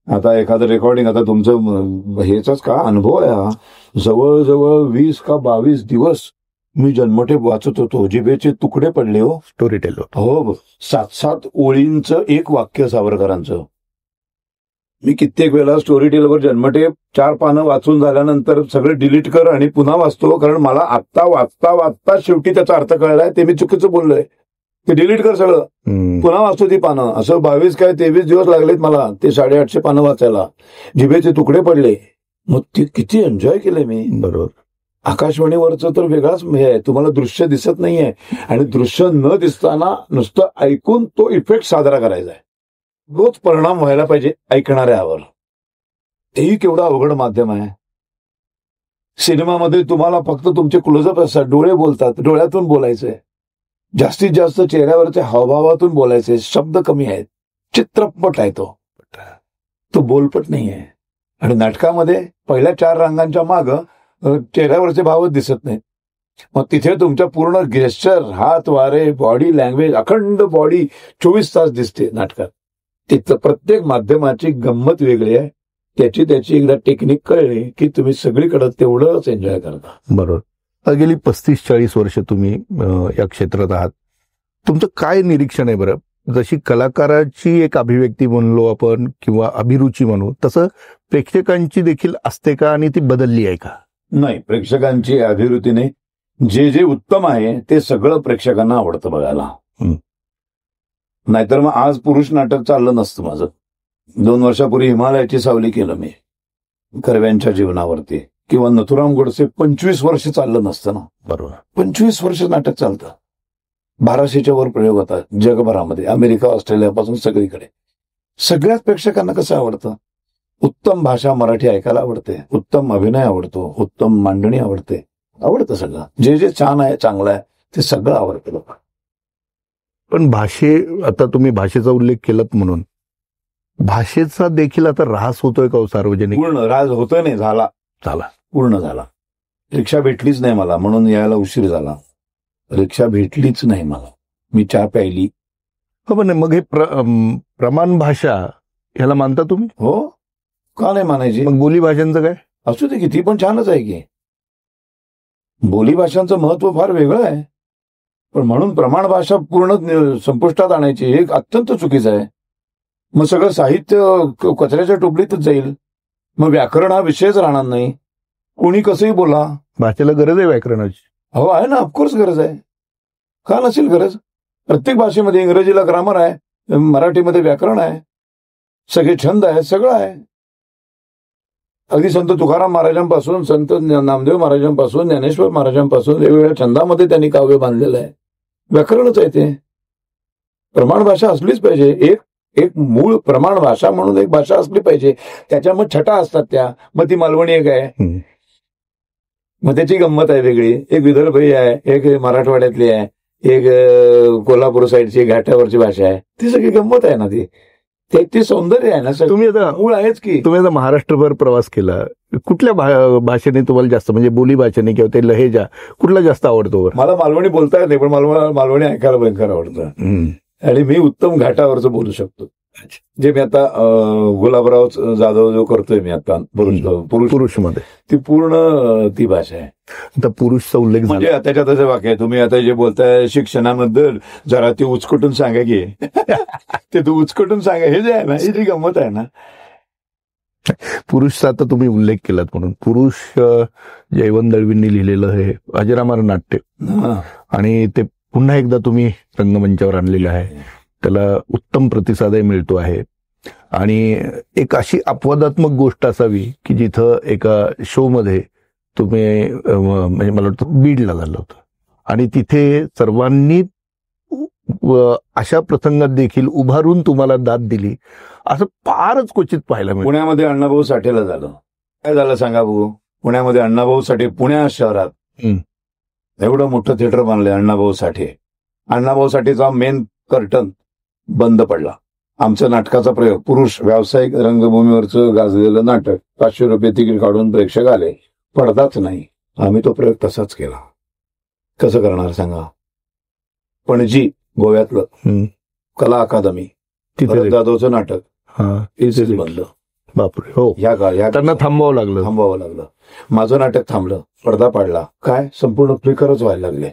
आता एखादं रेकॉर्डिंग. आता तुमचं हेचाच का अनुभव आहे हा. जवळजवळ 20 का 22 दिवस मी जन्मठेप वाचत होतो. जिभेचे तुकडे पडले हो. Story teller. हो, 7-7 ओळींचं एक वाक्य सावरकरांचं. मी कित्येक वेळा स्टोरी टेलवर जन्मठेप 4 पानं वाचून झाल्यानंतर सगळं डिलीट कर आणि पुन्हा वाचतो, कारण मला आत्ता वाचता शेवटी त्याचा अर्थ कळलाय, ते मी चुकीचं बोललोय, ते डिलीट कर सगळं, पुन्हा वाचतो ती पानं. असं 23 दिवस लागलेत मला ते 850 पानं वाचायला. जिभेचे तुकडे पडले. मग ते किती एन्जॉय केले मी. बरोबर. आकाशवाणीवरचं तर वेगळाच हे आहे, तुम्हाला दृश्य दिसत नाहीये, आणि दृश्य न दिसताना नुसतं ऐकून तो इफेक्ट साजरा करायचा आहे. रोज परिणाम व्हायला पाहिजे ऐकणाऱ्यावर. तेही केवढं अवघड माध्यम आहे. सिनेमामध्ये तुम्हाला फक्त तुमचे क्लोजअप असतात, डोळे बोलतात, डोळ्यातून बोलायचंय, जास्तीत जास्त चेहऱ्यावरच्या हावभावातून बोलायचे, शब्द कमी आहेत, चित्रपट आहे तो बोलपट नाही आहे. आणि नाटकामध्ये पहिल्या 4 रंगांच्या मागं चेहऱ्यावरचे भावच दिसत नाहीत. मग तिथे तुमच्या पूर्ण गेस्चर, हात वारे, बॉडी लँग्वेज, अखंड बॉडी 24 तास दिसते नाटकात. तिथं प्रत्येक माध्यमाची गंमत वेगळी आहे. त्याची एकदा टेक्निक कळली की तुम्ही सगळीकडे तेवढंच एन्जॉय करता. बरोबर. गेली 35-40 वर्ष तुम्ही या क्षेत्रात आहात. तुमचं काय निरीक्षण आहे बरं? जशी कलाकाराची एक अभिव्यक्ती म्हणलो आपण किंवा अभिरुची म्हणू, तसं प्रेक्षकांची देखील असते का, आणि ती बदलली आहे का? नाही, प्रेक्षकांची अभिरुची नाही. जे उत्तम आहे ते सगळं प्रेक्षकांना आवडतं बघायला. नाहीतर मग आज पुरुष नाटक चाललं नसतं माझं. 2 वर्षापूर्वी हिमालयाची सावली केलं मी कर्व्यांच्या जीवनावरती, किंवा नथुराम गोडसे 25 वर्ष चाललं नसतं ना. बरोबर. 25 वर्ष नाटक चालतं. 1200च्या वर प्रयोग होतात जगभरामध्ये, अमेरिका, ऑस्ट्रेलियापासून सगळीकडे. सगळ्याच प्रेक्षकांना कसं आवडतं? उत्तम भाषा मराठी ऐकायला आवडते, उत्तम अभिनय आवडतो, उत्तम मांडणी आवडतं सगळं. जे छान आहे, चांगलं आहे, ते सगळं आवडतं लोक. पण आता तुम्ही भाषेचा उल्लेख केलात म्हणून भाषेचा देखील आता ऱ्हास होतोय का सार्वजनिक? पूर्ण ऱ्हास होतोय नाही, झाला, पूर्ण झाला. रिक्षा भेटलीच नाही मला, म्हणून यायला उशीर झाला. रिक्षा भेटलीच नाही मला, मी चहा प्यायली. हो, पण मग हे प्रमाण भाषा ह्याला मानता तुम्ही? हो, का नाही मानायची? मग बोली भाषांचं काय? असू दे की, ती पण छानच आहे की. बोली भाषांचं महत्व फार वेगळं आहे, पण म्हणून प्रमाण भाषा पूर्ण संपुष्टात आणायची हे अत्यंत चुकीचं आहे. मग सगळं साहित्य कचऱ्याच्या टोपलीतच जाईल. मग व्याकरण हा विषयच राहणार नाही. कोणी कसंही बोला. भाषेला गरज आहे व्याकरणाची. हो, आहे ना, ऑफकोर्स गरज आहे. का नसेल गरज? प्रत्येक भाषेमध्ये इंग्रजीला ग्रामर आहे, मराठीमध्ये व्याकरण आहे, सगळे छंद आहे, सगळं आहे. अगदी संत तुकाराम महाराजांपासून, संत नामदेव महाराजांपासून, ज्ञानेश्वर महाराजांपासून वेगवेगळ्या छंदामध्ये त्यांनी काव्य बांधलेलं आहे. व्याकरणच आहे ते. प्रमाण भाषा असलीच पाहिजे. एक मूळ प्रमाण भाषा म्हणून एक भाषा असली पाहिजे. त्याच्या मग छटा असतात त्या. मग ती मालवणी एक आहे, मग त्याची गंमत आहे वेगळी. एक विदर्भी आहे, एक मराठवाड्यातली आहे, एक कोल्हापूर साईडची घाटावरची भाषा आहे. ती सगळी गंमत आहे ना. ती सौंदर्य आहे ना. तुम्ही आता मूळ आहेच की. तुम्ही आता महाराष्ट्रभर प्रवास केला, कुठल्या भाषेने तुम्हाला जास्त, म्हणजे बोली भाषेने किंवा ते लहेजा कुठला जास्त आवडतो? मला मालवणी बोलता येत नाही, पण मला मालवणी ऐकायला भयंकर आवडतं. आणि मी उत्तम घाटावरचं बोलू शकतो. जे मी आता गुलाबराव जाधव जो करतोय मी आता पुरुष मध्ये, ती पूर्ण ती भाषा आहे. आता पुरुषचा उल्लेख म्हणजे त्याच्यात असं वाक्य आहे, तुम्ही आता जे बोलताय शिक्षणाबद्दल जरा ते उचकटून सांगा की. ते तू उचकटून सांगा, हे जे आहे ना, ही जी गंमत आहे ना. पुरुषचा आता तुम्ही उल्लेख केलात म्हणून, पुरुष जयवंत दळवींनी लिहिलेलं हे अजरामर नाट्य, आणि ते पुन्हा एकदा तुम्ही रंगमंचावर आणलेलं आहे. त्याला उत्तम प्रतिसादही मिळतो आहे. आणि एक अशी अपवादात्मक गोष्ट असावी की जिथं एका शो मध्ये तुम्ही म्हणजे मला वाटतं बीडला झालं होतं आणि तिथे सर्वांनी अशा प्रसंगात देखील उभारून तुम्हाला दाद दिली, असं फारच क्वचित पाहायला मिळतं. पुण्यामध्ये अण्णाभाऊ साठेला झालं. काय झालं सांगा भाऊ? पुण्यामध्ये अण्णाभाऊ साठे, पुण्या शहरात एवढं मोठं theatre बांधलंय Annabhau Sathe. Annabhau साठेचा main curtain बंद पडला. आमच्या नाटकाचा प्रयोग, पुरुष व्यावसायिक रंगभूमीवरचं गाजलेलं नाटक, 500 रुपये तिकीट काढून प्रेक्षक आले, पडदाच नाही. आम्ही तो प्रयोग तसाच केला. कसं करणार सांगा? पणजी गोव्यातलं कला अकादमी, तिथे जाधवचं नाटक बंद. बापरे, हो. ह्या त्यांना थांबावं लागलं. माझं नाटक थांबलं, पडदा पाडला. काय संपूर्ण फ्लिकरच व्हायला लागले.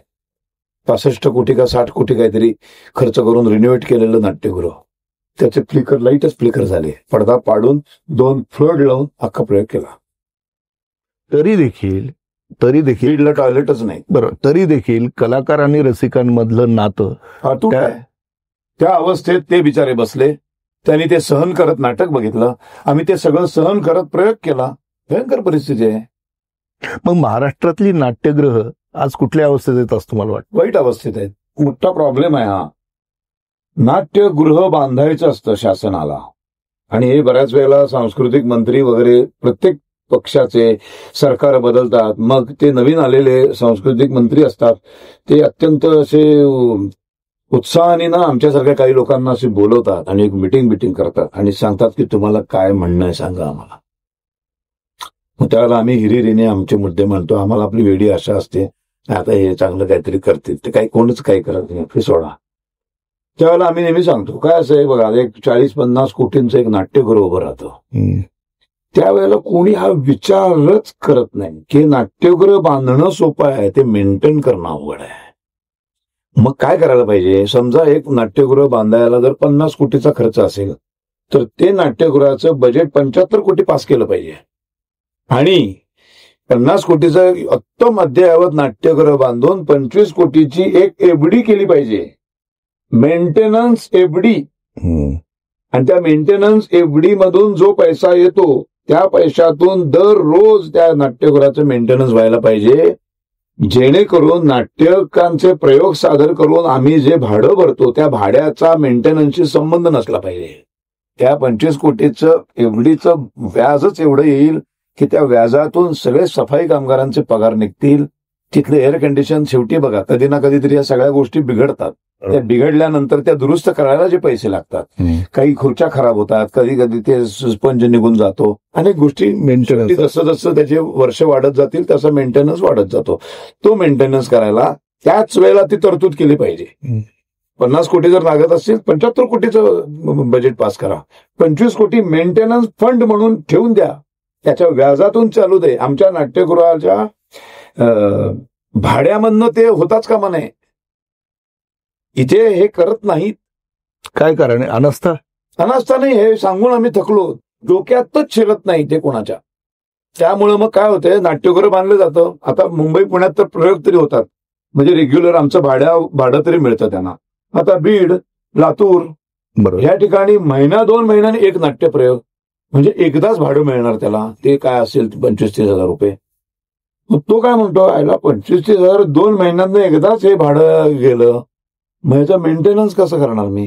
65 कोटी का 60 कोटी काहीतरी खर्च करून रिनोव्हेट केलेलं नाट्यगृह, त्याचे फ्लिकर, लाईटच फ्लिकर झाले. पडदा पाडून 2 फ्लोर लावून अख्खा प्रयोग केला. तरी देखील बीडला टॉयलेटच नाही. बरं, तरी देखील कलाकार आणि रसिकांमधलं नातं अतूट आहे. त्या अवस्थेत ते बिचारे बसले. त्यांनी ते सहन करत नाटक बघितलं. आम्ही ते सगळं सहन करत प्रयोग केला. भयंकर परिस्थिती आहे. मग महाराष्ट्रातली नाट्यगृह आज कुठल्या अवस्थेत येत असं तुम्हाला वाटतं? वाईट अवस्थेत आहेत. मोठा प्रॉब्लेम आहे हा. नाट्यगृह बांधायचं असतं शासनाला, आणि हे बऱ्याच वेळेला सांस्कृतिक मंत्री वगैरे, प्रत्येक पक्षाचे सरकार बदलतात, मग ते नवीन आलेले सांस्कृतिक मंत्री असतात, ते अत्यंत असे उत्साहाने ना आमच्यासारख्या काही लोकांना असे बोलवतात आणि एक मिटिंग करतात आणि सांगतात की तुम्हाला काय म्हणणं आहे सांगा आम्हाला. मग त्यावेळेला आम्ही हिरिरीने आमचे मुद्दे मांडतो. आम्हाला आपली वेळी आशा असते, आता हे चांगलं काहीतरी करतील, ते काही कोणच काही करत नाही, हे सोडा. त्यावेळेला आम्ही नेहमी सांगतो, काय असं आहे बघा, एक 40-50 कोटींचं एक नाट्यगृह उभं राहतं. त्यावेळेला कोणी हा विचारच करत नाही की नाट्यगृह बांधणं सोपं आहे, ते मेंटेन करणं अवघड आहे. मग काय करायला पाहिजे? समजा एक नाट्यगृह बांधायला जर 50 कोटीचा खर्च असेल, तर ते नाट्यगृहाचं बजेट 75 कोटी पास केलं पाहिजे, आणि 50 कोटीचं उत्तम अद्ययावत नाट्यगृह बांधून 25 कोटीची एक एफडी केली पाहिजे, मेंटेनन्स एफडी. आणि त्या मेंटेनन्स एफडी मधून जो पैसा येतो त्या पैशातून दररोज त्या नाट्यगृहाचं मेंटेनन्स व्हायला पाहिजे, जेणेकरून नाट्यकांचे प्रयोग सादर करून आम्ही जे भाडं भरतो त्या भाड्याचा मेंटेनन्सशी संबंध नसला पाहिजे. त्या 25 कोटीचं एफडीचं व्याजच एवढं येईल की त्या व्याजातून सगळे सफाई कामगारांचे पगार निघतील. तिथले एअर कंडिशन, शेवटी बघा कधी ना कधीतरी या सगळ्या गोष्टी बिघडतात. त्या बिघडल्यानंतर त्या दुरुस्त करायला जे पैसे लागतात, काही खुर्च्या खराब होतात, कधी कधी ते स्पंज निघून जातो, अनेक गोष्टी मेंटेनन्स, जसं जसं त्याचे वर्ष वाढत जातील तसं मेंटेनन्स वाढत जातो. तो मेंटेनन्स करायला त्याच वेळेला ती तरतूद केली पाहिजे. 50 कोटी जर लागत असतील, 75 कोटीचं बजेट पास करा, 25 कोटी मेंटेनन्स फंड म्हणून ठेवून द्या, त्याच्या व्याजातून चालू दे. आमच्या नाट्यगृहाच्या भाड्यामधनं ते होताच कामा नये. इथे हे करत नाहीत. काय कारण आहे? अनास्था नाही, हे सांगून आम्ही थकलो. डोक्यातच शिरत नाही ते कोणाच्या. त्यामुळे मग काय होतंय, नाट्यगृह बांधलं जातं. आता मुंबई पुण्यात तर प्रयोग तरी होतात, म्हणजे रेग्युलर आमचं भाडं तरी मिळतं त्यांना. आता बीड, लातूर, बरोबर, या ठिकाणी 1-2 महिन्याने एक नाट्यप्रयोग, म्हणजे एकदाच भाडं मिळणार त्याला. ते काय असेल 25-30 हजार रुपये. मग तो काय म्हणतो, आयला 25-30 हजार 2 महिन्यांना एकदाच हे भाडं गेलं, मग ह्याचं मेंटेनन्स कसं करणार मी?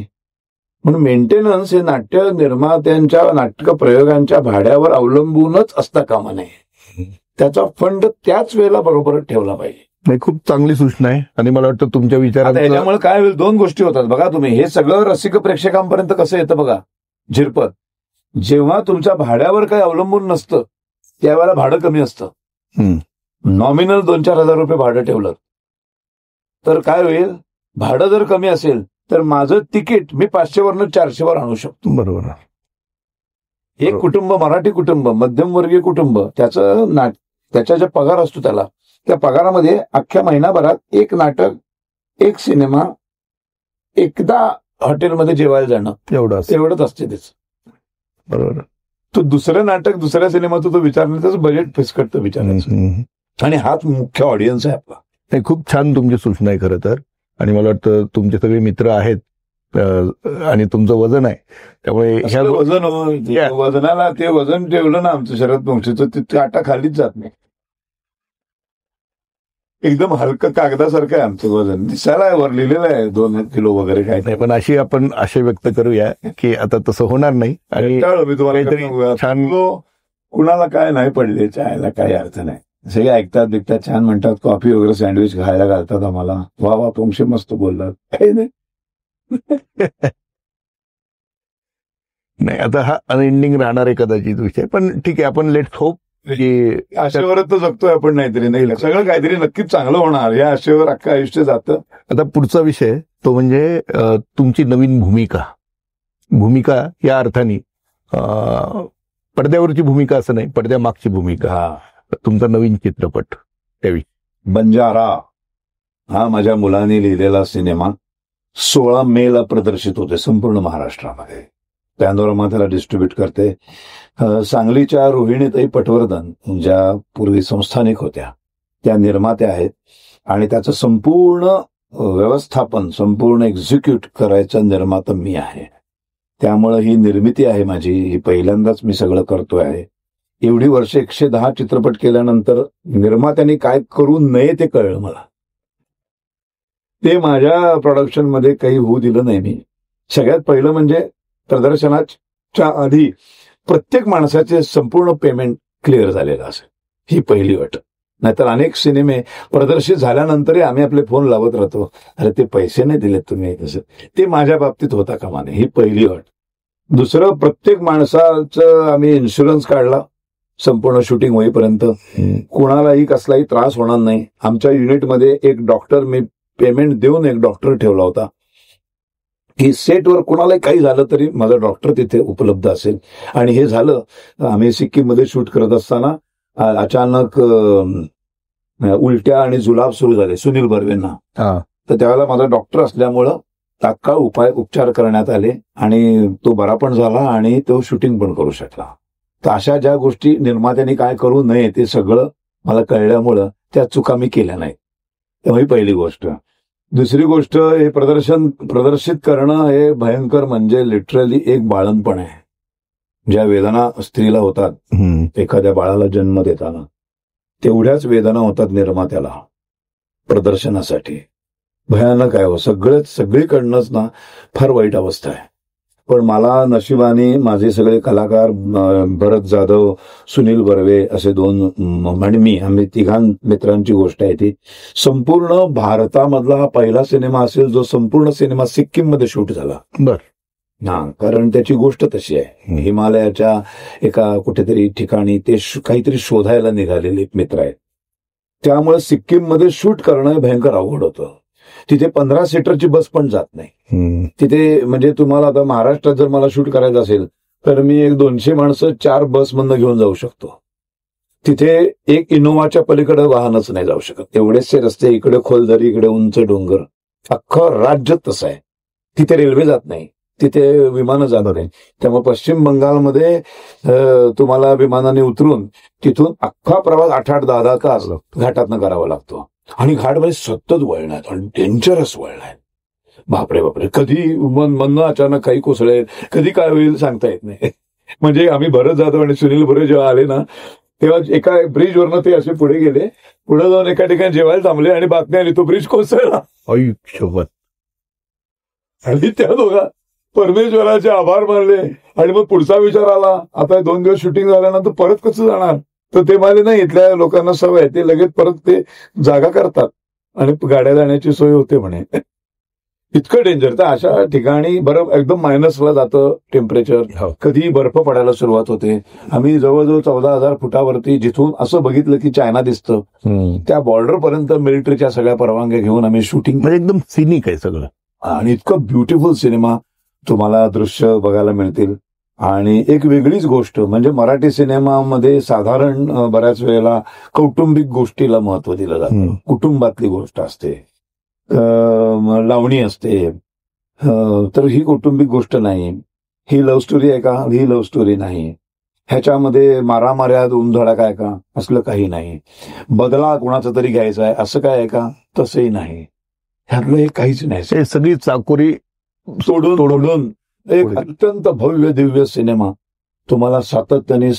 म्हणून मेंटेनन्स हे नाट्य निर्मात्यांच्या नाटक प्रयोगांच्या भाड्यावर अवलंबूनच असता कामा नये. त्याचा फंड त्याच वेळेला बरोबर ठेवला पाहिजे. नाही, खूप चांगली सूचना आहे. आणि मला वाटतं तुमच्या विचारात याच्यामुळे काय होईल, 2 गोष्टी होतात बघा. तुम्ही हे सगळं रसिक प्रेक्षकांपर्यंत कसं येतं बघा झिरपत. जेव्हा तुमच्या भाड्यावर काही अवलंबून नसतं त्यावेळेला भाडं कमी असतं. नॉमिनल 2-4 हजार रुपये भाडं ठेवलं तर काय होईल, भाडं जर कमी असेल तर माझं तिकीट मी 500 वरनं 400 वर आणू शकतो. बरोबर. एक कुटुंब, मराठी कुटुंब, मध्यमवर्गीय कुटुंब, त्याचा जे पगार असतो त्याला, त्या पगारामध्ये अख्ख्या महिनाभरात एक नाटक, एक सिनेमा, एकदा हॉटेलमध्ये जेवायला जाणं, एवढंच असते त्याचं. बरोबर. तो दुसरं नाटक, दुसऱ्या सिनेमाचं तो विचारण्याचं बजेट फिसकटतं विचारायचं. आणि हाच मुख्य ऑडियन्स आहे आपला. खूप छान तुमची सूचना आहे खरं तर. आणि मला वाटतं तुमचे सगळे मित्र आहेत आणि तुमचं वजन आहे, त्यामुळे ह्या असलं वजन वजनाला ते वजन ठेवलं ना आमचं शरद वंशीचं, ते काटा खालीच जात नाही. एकदम हलकं कागदासारखं आहे आमचं वजन. दिसायला वर लिहिलेलं आहे 2 किलो वगैरे काय. नाही, पण अशी आपण आशय व्यक्त करूया की आता तसं होणार नाही. आणि मी तुम्हाला काहीतरी छान कुणाला काय नाही पडले, चायला काही अर्थ नाही. सगळे ऐकतात बिकतात, छान म्हणतात, कॉफी वगैरे सँडविच खायला घालतात आम्हाला. वा वा तुमचे मस्त बोललात, काही नाही. नाही, आता हा अनएंडिंग राहणार आहे कदाचित विषय, पण ठीक आहे, आपण लेट्स होप की आशेवरच तर जगतोय आपण. नाहीतरी नाही, सगळं काहीतरी नक्कीच चांगलं होणार या आशेवर अख्खं आयुष्य जातं. आता पुढचा विषय तो म्हणजे तुमची नवीन भूमिका या अर्थाने पडद्यावरची भूमिका असं नाही, पडद्यामागची भूमिका, तुमचा नवीन चित्रपट त्याविषयी. बंजारा हा माझ्या मुलांनी लिहिलेला सिनेमा 16 मेला प्रदर्शित होते संपूर्ण महाराष्ट्रामध्ये. पॅनोरमा त्याला डिस्ट्रीब्यूट करते. सांगलीच्या रोहिणीताई पटवर्धन, ज्या पूर्वी संस्थानिक होत्या, त्या निर्मात्या आहेत. आणि त्याचं संपूर्ण व्यवस्थापन, संपूर्ण एक्झिक्यूट करायचा निर्माता मी आहे. त्यामुळं ही निर्मिती आहे माझी, ही पहिल्यांदाच मी सगळं करतोय आहे. एवढी वर्ष 110 चित्रपट केल्यानंतर निर्मात्याने काय करू नये ते कळलं मला. ते माझ्या प्रोडक्शनमध्ये काही होऊ दिलं नाही मी. सगळ्यात पहिलं म्हणजे प्रदर्शनाच्या आधी प्रत्येक माणसाचे संपूर्ण पेमेंट क्लिअर झालेलं असेल, ही पहिली अट. नाहीतर अनेक सिनेमे प्रदर्शित झाल्यानंतरही आम्ही आपले फोन लावत राहतो, अरे ते पैसे नाही दिलेत तुम्ही, तसं ते माझ्या बाबतीत होता कामा नये, ही पहिली अट. दुसरं, प्रत्येक माणसाचं आम्ही इन्शुरन्स काढला संपूर्ण शूटिंग होईपर्यंत. कोणालाही कसलाही त्रास होणार नाही. आमच्या युनिटमध्ये एक डॉक्टर, मी पेमेंट देऊन एक डॉक्टर ठेवला होता की सेटवर कोणालाही काही झालं तरी माझा डॉक्टर तिथे उपलब्ध असेल. आणि हे झालं, आम्ही सिक्कीममध्ये शूट करत असताना अचानक उलट्या आणि जुलाब सुरू झाले सुनील बर्वेंना. तर त्यावेळेला माझा डॉक्टर असल्यामुळं तात्काळ उपचार करण्यात आले आणि तो बरा पण झाला आणि तो शूटिंग पण करू शकला. तर अशा ज्या गोष्टी निर्मात्याने काय करू नये ते सगळं मला कळल्यामुळं त्या चुका मी केल्या नाहीत. त्यामुळे पहिली गोष्ट. दुसरी गोष्ट, हे प्रदर्शित करणं हे भयंकर, म्हणजे लिटरली एक बाळंतपण आहे. ज्या वेदना स्त्रीला होतात एखाद्या बाळाला जन्म देताना, तेवढ्याच वेदना होतात निर्मात्याला प्रदर्शनासाठी. भयानक आहे हो, सगळीकडनंच ना फार वाईट अवस्था आहे. पण मला नशिबाने माझे सगळे कलाकार, भरत जाधव, सुनील बर्वे असे 2 आणि मी, आम्ही 3 मित्रांची गोष्ट आहे ती. संपूर्ण भारतामधला हा पहिला सिनेमा असेल जो संपूर्ण सिनेमा सिक्कीममध्ये शूट झाला. कारण त्याची गोष्ट तशी आहे. हिमालयाच्या एका कुठेतरी ठिकाणी ते काहीतरी शोधायला निघालेले मित्र आहेत. त्यामुळे सिक्कीममध्ये शूट करणं भयंकर अवघड होतं. तिथे 15 सीटरची बस पण जात नाही तिथे. म्हणजे तुम्हाला आता महाराष्ट्रात जर मला शूट करायचं असेल तर मी 200 माणसं 4 बसमधनं घेऊन जाऊ शकतो. तिथे एक इनोवाच्या पलीकडे वाहनच नाही जाऊ शकत. एवढेचसे रस्ते, इकडे खोलदरी, इकडे उंच डोंगर, अख्खं राज्य तसं आहे. तिथे रेल्वे जात नाही, तिथे विमानं जात नाही. त्यामुळे पश्चिम बंगालमध्ये तुम्हाला विमानाने उतरून तिथून अख्खा प्रवास 8-8, 10-10 तास घाटातनं करावा लागतो. आणि घाटमध्ये सतत वळण आहेत आणि डेंजरस वळण आहेत. बापरे बापरे, कधी मन अचानक काही कोसळेल, कधी काय होईल सांगता येत नाही. म्हणजे आम्ही भरत जाधव आणि सुनील बर्वे जेव्हा आले ना, तेव्हा एका ब्रिजवरनं ते असे पुढे गेले, पुढे जाऊन एका ठिकाणी जेवायला थांबले आणि बातमी आली तो ब्रिज कोसळला. आणि त्या दोघा परमेश्वराचे आभार मानले. आणि मग पुढचा विचार आला, आता 2 दिवस शूटिंग झाल्यानंतर परत कसं जाणार. तर ते म्हणाले नाही, इथल्या लोकांना सवय आहे, ते लगेच परत ते जागा करतात आणि गाड्या जाण्याची सोय होते म्हणे. इतकं डेंजर. तर अशा ठिकाणी बरं एकदम मायनसला जातं टेम्परेचर, कधी बर्फ पडायला सुरुवात होते. आम्ही जवळजवळ 14,000 फुटावरती, जिथून असं बघितलं की चायना दिसतं, त्या बॉर्डर पर्यंत मिलिटरीच्या सगळ्या परवानग्या घेऊन आम्ही शूटिंग. म्हणजे एकदम सिनिक आहे सगळं. आणि इतकं ब्युटिफुल सिनेमा तुम्हाला दृश्य बघायला मिळतील. आणि एक वेगळीच गोष्ट म्हणजे मराठी सिनेमामध्ये साधारण बऱ्याच वेळेला कौटुंबिक गोष्टीला महत्व दिलं जातं. कुटुंबातली गोष्ट असते, लावणी असते, तर ही कौटुंबिक गोष्ट नाही. ही लव्ह स्टोरी आहे का? ही लव्ह स्टोरी नाही. ह्याच्यामध्ये मारामाऱ्या, धूमधडाका आहे का? असलं काही नाही. बदला कोणाचा तरी घ्यायचा आहे असं काय आहे का? तसंही नाही. ह्यातलं हे काहीच नाही. सगळी चाकोरी तोडून एक अत्यंत भव्य दिव्य सिनेमा तुम्हाला सातत्याने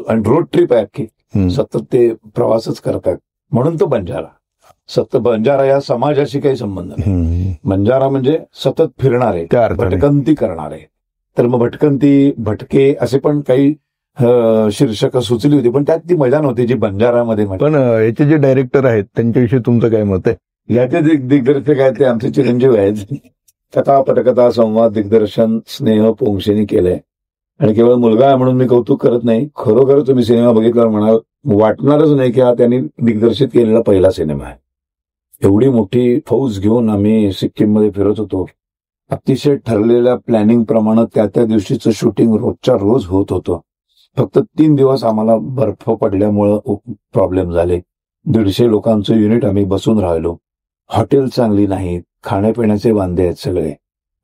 आणि रोड ट्रिप आहे की सतत ते प्रवासच करतात. म्हणून तो बंजारा बंजारा या समाजाशी काही संबंध नाही. बंजारा म्हणजे सतत फिरणारे, भटकंती करणारे. तर मग भटके असे पण काही शीर्षक सुचली होती, पण त्यात ती मजा नव्हती जी बंजारामध्ये. पण याचे जे डायरेक्टर आहेत त्यांच्याविषयी तुमचं काय मत आहे? याचे दिग्दर्शक आहेत ते आमचे चिरंजीव आहेत. कथा पटकथा संवाद दिग्दर्शन स्नेह पोंक्षेनी केलंय. आणि केवळ मुलगा आहे म्हणून मी कौतुक करत नाही, खरोखर तुम्ही सिनेमा बघितल्यावर म्हणाल वाटणारच नाही की हा त्यांनी दिग्दर्शित केलेला पहिला सिनेमा आहे. एवढी मोठी फौज घेऊन आम्ही सिक्कीममध्ये फिरत होतो. अतिशय ठरलेल्या प्लॅनिंग प्रमाणे त्या दिवशीचं शूटिंग रोजच्या रोज होत होतं. फक्त 3 दिवस आम्हाला बर्फ पडल्यामुळं प्रॉब्लेम झाले. 150 लोकांचं युनिट आम्ही बसून राहिलो. हॉटेल चांगली नाहीत, खाण्यापिण्याचे वांदे आहेत सगळे.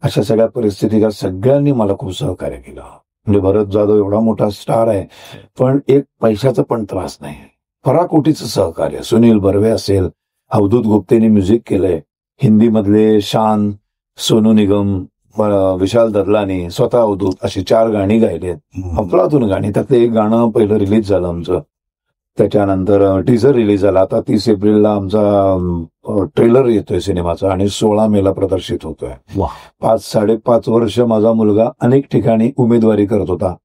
अशा सगळ्या परिस्थितीला सगळ्यांनी मला खूप सहकार्य केलं. म्हणजे भरत जाधव एवढा मोठा स्टार आहे, पण एक पैशाचा पण त्रास नाही. पराकोटीचं सहकार्य. सुनील बर्वे असेल, अवधूत गुप्तेने म्युझिक केलंय. हिंदीमधले शान, सोनू निगम, विशाल ददलानी, स्वतः अवधूत अशी 4 गाणी गायलीत. अफलातून गाणी. त्यातलं एक गाणं पहिलं रिलीज झालं आमचं. त्याच्यानंतर टीझर रिलीज झाला. आता 30 एप्रिलला आमचा ट्रेलर येतोय सिनेमाचा आणि 16 मेला प्रदर्शित होतोय. 5-5.5 वर्ष माझा मुलगा अनेक ठिकाणी उमेदवारी करत होता.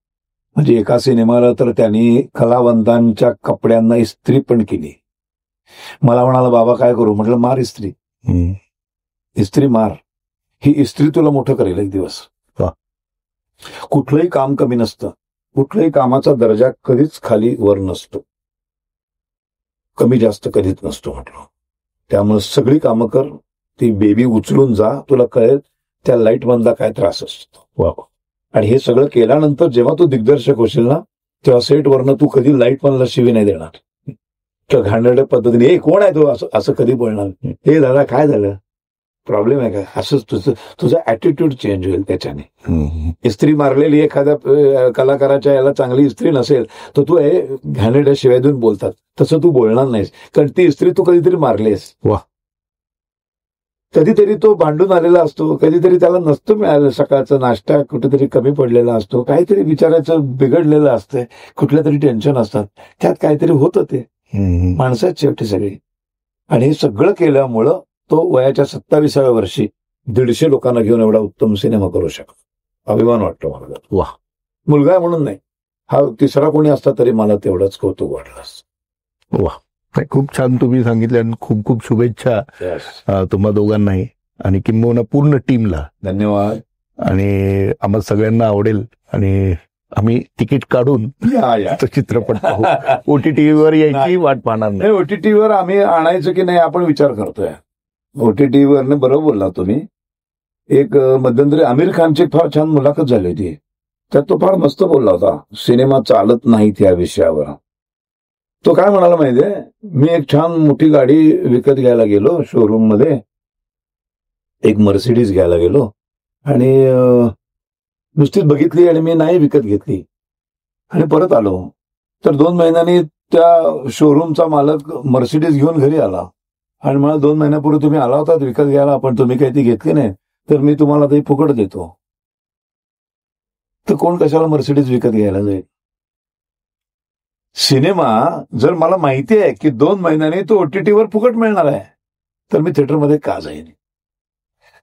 म्हणजे एका सिनेमाला तर त्यांनी कलावंतांच्या कपड्यांना इस्त्री पण केली. मला म्हणाला बाबा काय करू? म्हटलं मार इस्त्री. इस्त्री मार. ही इस्त्री तुला मोठं करेल एक दिवस. कुठलंही काम कमी नसतं. कुठल्याही कामाचा दर्जा कधीच खाली वर नसतो, कमी जास्त कधीच नसतो म्हटलं. त्यामुळे सगळी कामं कर. ती बेबी उचलून जा, तुला कळेल त्या लाईट मधला काय त्रास असतो. आणि हे सगळं केल्यानंतर जेव्हा तू दिग्दर्शक होशील ना, तेव्हा सेटवरनं तू कधी लाईट मधला शिवी नाही देणार किंवा घाणेरड्या पद्धतीने कोण आहे तो असं कधी बोलणार. हे दादा काय झालं, प्रॉब्लेम आहे का, असंच तुझा ऍटिट्यूड चेंज होईल त्याच्याने. इस्त्री मारलेली एखाद्या कलाकाराच्या याला चांगली इस्त्री नसेल तर तू हे घाणेरड्या शिवाय देऊन बोलतात, तसं तू बोलणार नाहीस, कारण ती इस्त्री तू कधीतरी मारलीस. वा. कधीतरी तो भांडून आलेला असतो, कधीतरी त्याला नसतं मिळालं, सकाळचा नाश्ता कुठेतरी कमी पडलेला असतो, काहीतरी विचारायचं बिघडलेलं असतंय, कुठल्या तरी टेन्शन असतात, त्यात काहीतरी होतं. ते माणसं आहेत शेवटी सगळी. आणि हे सगळं केल्यामुळं तो वयाच्या 27व्या वर्षी 150 लोकांना घेऊन एवढा उत्तम सिनेमा करू शकतो. अभिमान वाटतो मला. वा. मुलगा म्हणून नाही, हा तिसरा कोणी असता तरी मला तेवढंच कौतुक वाटलं. वा. खूप छान तुम्ही सांगितलं आणि खूप खूप शुभेच्छा तुम्हा दोघांनाही आणि किंबहुना पूर्ण टीमला. धन्यवाद. आणि आम्हाला सगळ्यांना आवडेल आणि आम्ही तिकीट काढून तो चित्रपट पाहू. OTT-वर यायची वाट पाहणार नाही. OTT-वर आम्ही आणायचं की नाही आपण विचार करतोय. OTT-वर बरोबर बोलला तुम्ही. एक मध्यंतरी आमिर खानची फार छान मुलाखत झाली होती, त्यात तो फार मस्त बोलला होता सिनेमा चालत नाहीत या विषयावर. तो काय म्हणाला माहितीये, मी एक छान मोठी गाडी विकत घ्यायला गेलो शोरूम मध्ये, एक मर्सिडीज घ्यायला गेलो आणि नुसतीच बघितली आणि मी नाही विकत घेतली आणि परत आलो. तर 2 महिन्यांनी त्या शोरूमचा मालक मर्सिडीज घेऊन घरी आला आणि मला 2 महिन्यापूर्वी तुम्ही आला होता विकत घ्यायला, पण तुम्ही काही ती घेतली नाही, तर मी तुम्हाला ते फुकट देतो. तर कोण कशाला मर्सिडीज विकत घ्यायला जाईल? सिनेमा जर मला माहिती आहे की 2 महिन्यांनी तो OTT-वर फुकट मिळणार आहे, तर मी थिएटरमध्ये का जाईन?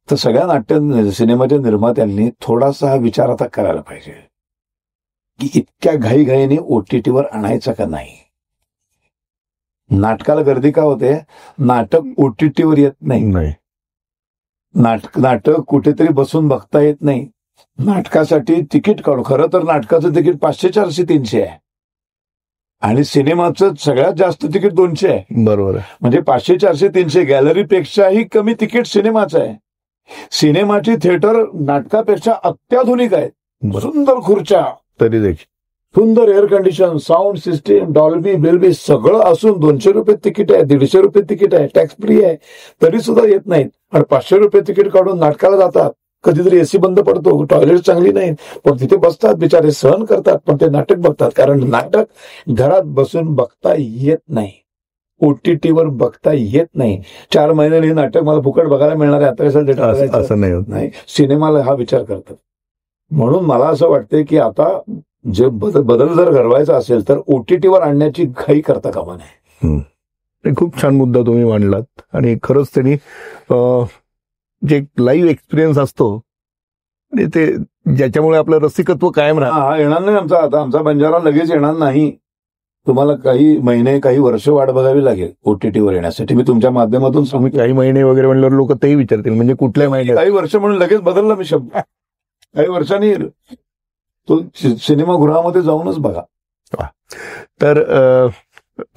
तर सगळ्या सिनेमाच्या निर्मात्यांनी थोडासा विचार आता करायला पाहिजे की इतक्या घाईघाईने OTT-वर आणायचं का नाही. नाटकाला गर्दी का होते? नाटक OTT-वर येत नाही. नाटक कुठेतरी बसून बघता येत नाही. नाटकासाठी तिकीट काढू. खरं तर नाटकाचं तिकीट 500, 400, 300 आहे आणि सिनेमाचं सगळ्यात जास्त तिकीट 200 आहे. बरोबर आहे. म्हणजे 500, 400, 300 गॅलरीपेक्षाही कमी तिकीट सिनेमाचं आहे. सिनेमाची थिएटर नाटकापेक्षा अत्याधुनिक आहे. सुंदर खुर्च्या, तरी देखील सुंदर air condition, sound system, Dolby बिल्बी सगळं असून 200 रुपये तिकीट आहे, 150 रुपये तिकीट आहे, टॅक्स फ्री आहे, तरी सुद्धा येत नाहीत. आणि 500 रुपये तिकीट काढून नाटकाला जातात. कधीतरी एसी बंद पडतो, टॉयलेट चांगली नाहीत, पण तिथे बसतात, बिचारे सहन करतात, पण ते नाटक बघतात, कारण नाटक घरात बसून बघता येत नाही. OTT-वर बघता येत नाही. 4 महिन्यांनी हे नाटक मला फुकट बघायला मिळणार आहे, आता कशाला theater बघायचं? असं नाही होत. नाही, सिनेमाला हा विचार करतात. म्हणून मला असं वाटतंय की आता जे बदल जर घडवायचा असेल तर OTT-वर आणण्याची घाई करता कामा नये. खूप छान मुद्दा तुम्ही मांडलात आणि खरंच त्यांनी जे लाईव्ह एक्सपिरियन्स असतो आणि ते ज्याच्यामुळे आपलं रसिकत्व कायम राहतं. हा येणार नाही आमचा. आता आमचा बंजारा लगेच येणार नाही. तुम्हाला काही महिने काही वर्ष वाट बघावी लागेल OTT-वर येण्यासाठी. मी तुमच्या माध्यमातून सांगू. काही महिने वगैरे म्हणल्यावर लोक तेही विचारतील म्हणजे कुठल्या महिन्यात. काही वर्ष म्हणून लगेच बदलला मी शब्द. काही वर्षांनी येईल तो सिनेमागृहामध्ये जाऊनच बघा. तर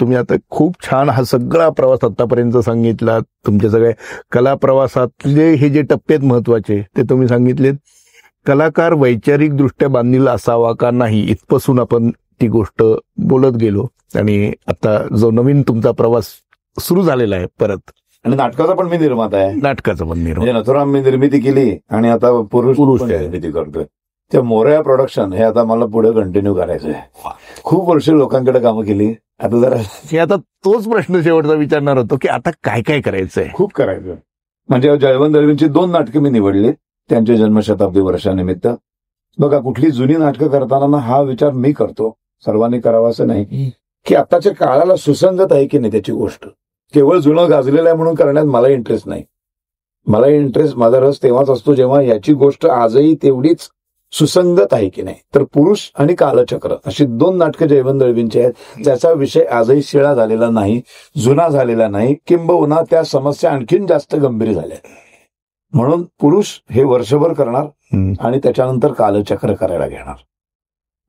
तुम्ही आता खूप छान हा सगळा प्रवास आतापर्यंत सांगितला. तुमच्या सगळ्या कला प्रवासातले हे जे टप्पे आहेत महत्वाचे ते तुम्ही सांगितलेत. कलाकार वैचारिक दृष्ट्या बांधील असावा का नाही इथपासून आपण ती गोष्ट बोलत गेलो आणि आता जो नवीन तुमचा प्रवास सुरू झालेला आहे परत. आणि नाटकाचा पण मी निर्माता आहे. नाटकाचं पण निर्माण नथुराम मी निर्मिती केली आणि आता पुरुष निर्मिती करतोय. त्या मोरया प्रोडक्शन हे आता मला पुढे कंटिन्यू करायचं आहे. खूप वर्ष लोकांकडे कामं केली. आता जरा आता तोच प्रश्न शेवटचा विचारणार होतो की आता काय काय करायचंय. खूप करायचं म्हणजे जयवंत दळवींची 2 नाटकं मी निवडली त्यांच्या जन्मशताब्दी वर्षानिमित्त. बघा कुठली जुनी नाटकं करताना हा विचार मी करतो, सर्वांनी करावा असं नाही, की आताच्या काळाला सुसंगत आहे की नाही त्याची गोष्ट. केवळ जुनं गाजलेलं आहे म्हणून करण्यात मला इंटरेस्ट नाही. मला इंटरेस्ट, माझा रस तेव्हाच असतो जेव्हा याची गोष्ट आजही तेवढीच सुसंगत आहे की नाही. तर पुरुष आणि कालचक्र अशी 2 नाटकं जयवंत दळवींची आहेत, ज्याचा विषय आजही शिळा झालेला नाही, जुना झालेला नाही, किंबहुना त्या समस्या आणखीन जास्त गंभीर झाल्या. म्हणून पुरुष हे वर्षभर करणार आणि त्याच्यानंतर कालचक्र करायला घेणार.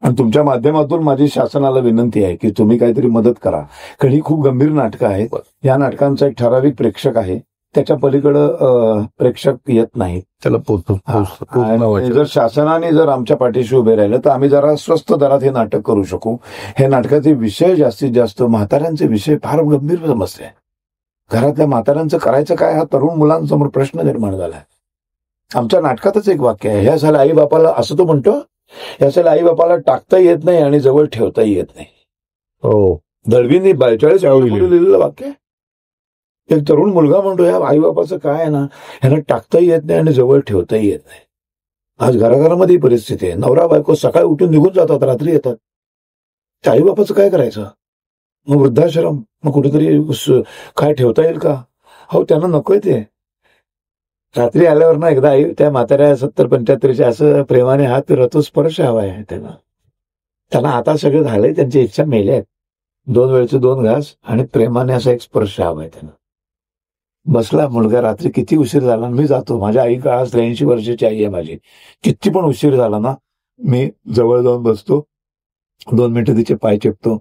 आणि तुमच्या माध्यमातून माझी शासनाला विनंती आहे की तुम्ही काहीतरी मदत करा, कारण ही खूप गंभीर नाटकं आहेत. या नाटकांचा एक ठराविक प्रेक्षक आहे, त्याच्या पलीकडं प्रेक्षक येत नाहीत. त्याला जर शासनाने जर आमच्या पाठीशी उभे राहिलं तर आम्ही जरा स्वस्त दरात हे नाटक करू शकू. हे नाटकाचे विषय जास्तीत जास्त म्हाताऱ्यांचे विषय फार गंभीर समस्या आहे. घरातल्या म्हाताऱ्यांचं करायचं काय हा तरुण मुलांसमोर प्रश्न निर्माण झालाय. आमच्या नाटकातच एक वाक्य आहे, ह्या साला आई बापाला, असं तो म्हणतो, ह्या साला आई बापाला टाकता येत नाही आणि जवळ ठेवताही येत नाही. हो, दळवींनी 42 लिहिलेलं वाक्य. एक तरुण मुलगा म्हणतो ह्या आई बापाचं काय आहे ना, ह्यांना टाकताही येत नाही आणि जवळ ठेवताही येत नाही. आज घराघरामध्ये ही परिस्थिती आहे. नवरा बायको सकाळी उठून निघून जातात, रात्री येतात. त्या आई बापाचं काय करायचं? मग वृद्धाश्रम, मग कुठेतरी काय ठेवता येईल का? हो, त्यांना नकोय ते. रात्री आल्यावर ना एकदा आई त्या म्हाताऱ्या 70-75च्या असं प्रेमाने हात फिरवतो, स्पर्श हवाय त्यांना आता सगळं झालंय, त्यांची इच्छा मेल्या आहेत. 2 वेळचे 2 घास आणि प्रेमाने असा एक स्पर्श हवाय त्यांना. बसला मुलगा, रात्री किती उशीर झाला मी जातो. माझ्या आई का 83 वर्षाची आई आहे माझी. किती पण उशीर झाला ना मी जवळ जाऊन बसतो, 2 मिनिटं तिचे पाय चेपतो,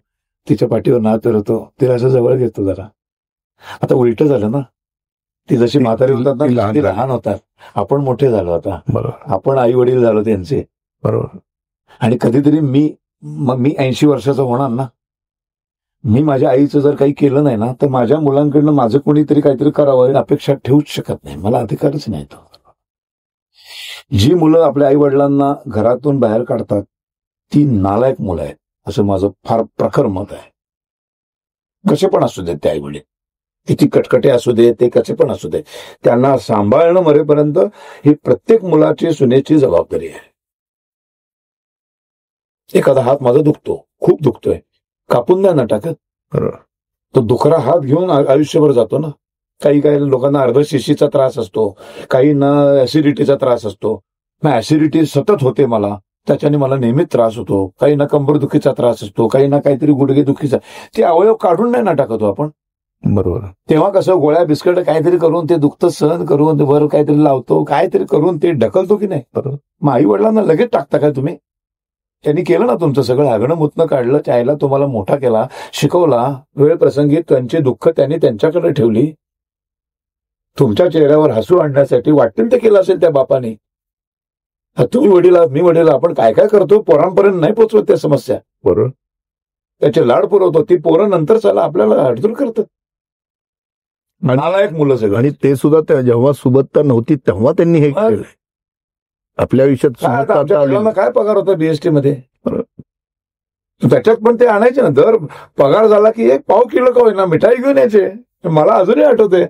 तिच्या पाठीवर नात फिरवतो, तिला असं जवळ घेतो जरा. आता उलट झालं ना, ती जशी म्हातारी होतात ना, ती लहान होतात, आपण मोठे झालो आता. आपण आई वडील झालो त्यांचे. बरोबर. आणि कधीतरी मी 80 वर्षाचा होणार ना, मी माझ्या आईचं जर काही केलं नाही ना तर माझ्या मुलांकडनं माझं कोणीतरी काहीतरी करावं अपेक्षा ठेवूच शकत नाही. मला अधिकारच नाही तो. जी मुलं आपल्या आई वडिलांना घरातून बाहेर काढतात ती नालायक मुलं आहेत, असं माझं फार प्रखर मत आहे. कसे पण असू देत ते आई वडील, किती कटकटे असू दे, ते कसे पण असू दे, त्यांना सांभाळणं मरेपर्यंत ही प्रत्येक मुलाची सुनेची जबाबदारी आहे. एखादा हात माझा दुखतो, खूप दुखतोय, कापून नाही ना टाकत. तो दुखरा हात घेऊन आयुष्यभर जातो ना. काही लोकांना अर्धशिशीचा त्रास असतो, काहींना ऍसिडिटीचा त्रास असतो. मग ऍसिडिटी सतत होते मला, त्याच्याने मला नेहमीच त्रास होतो. काहींना कंबरदुखीचा त्रास असतो, काहींना काहीतरी गुडघे दुखीचा. ते अवयव काढून नाही ना टाकतो आपण. बरोबर. तेव्हा कसं गोळ्या बिस्कट काहीतरी करून ते दुखतं सहन करून वर काहीतरी लावतो, काहीतरी करून ते ढकलतो की नाही. बरोबर. मग आई वडिलांना लगेच टाकता काय तुम्ही? त्यांनी केलं ना तुमचं सगळं, हागणं मुतणं काढलं, चायला तुम्हाला मोठा केला, शिकवला, वेळ प्रसंगी त्यांची दुःख त्यांनी त्यांच्याकडे ठेवली. तुमच्या चेहऱ्यावर हसू आणण्यासाठी वाटेल ते केलं असेल त्या बापाने. तुम्ही वडील, मी वडील, आपण काय काय करतो पोरांपर्यंत नाही पोचवत त्या समस्या. बरोबर. त्याचे लाड पुरवतो, ती पोरं नंतर चला आपल्याला अडचण करतात. नालायक मुलं सगळं. आणि ते सुद्धा जेव्हा सुबत्ता नव्हती तेव्हा त्यांनी हे केलं. आपल्या आयुष्यात काय पगार होता बीएसटी मध्ये? त्याच्यात पण ते आणायचे ना, दर पगार झाला की एक पाव किलो का होईना मिठाई घेऊन यायचे. मला अजूनही आठवते.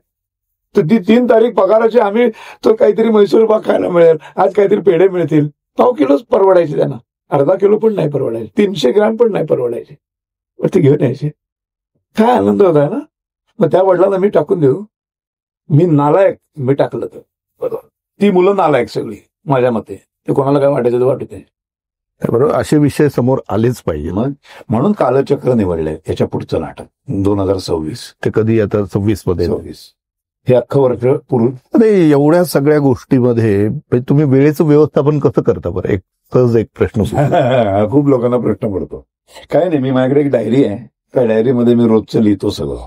तर ती 3 तारीख पगाराची आम्ही तो काहीतरी म्हैसूर पाक खायला मिळेल, आज काहीतरी पेढे मिळतील, पाव किलोच परवडायचे त्यांना, अर्धा किलो पण नाही परवडायचे, 300 ग्रॅम पण नाही परवडायचे. ते घेऊन यायचे. काय आनंद होता ना. मग त्या वडिलांना मी टाकून देऊ, मी नालायक, मी टाकलं तर बरोबर. ती मुलं नालायक सगळी माझ्या मते. ते कोणाला काय वाटायचं ते वाटत नाही. बरोबर, असे विषय समोर आलेच पाहिजे. मग म्हणून कालचक्र निवडलंय याच्या पुढचं नाटक 2026. ते कधी आता 26 मध्ये. हे अख्खं वर्ष पुरून. अरे एवढ्या सगळ्या गोष्टीमध्ये तुम्ही वेळेचं व्यवस्थापन कसं करता बरं? एक सहज एक प्रश्न. खूप लोकांना प्रश्न पडतो. काय नाही, मी माझ्याकडे एक डायरी आहे. त्या डायरीमध्ये मी रोजचं लिहितो सगळं.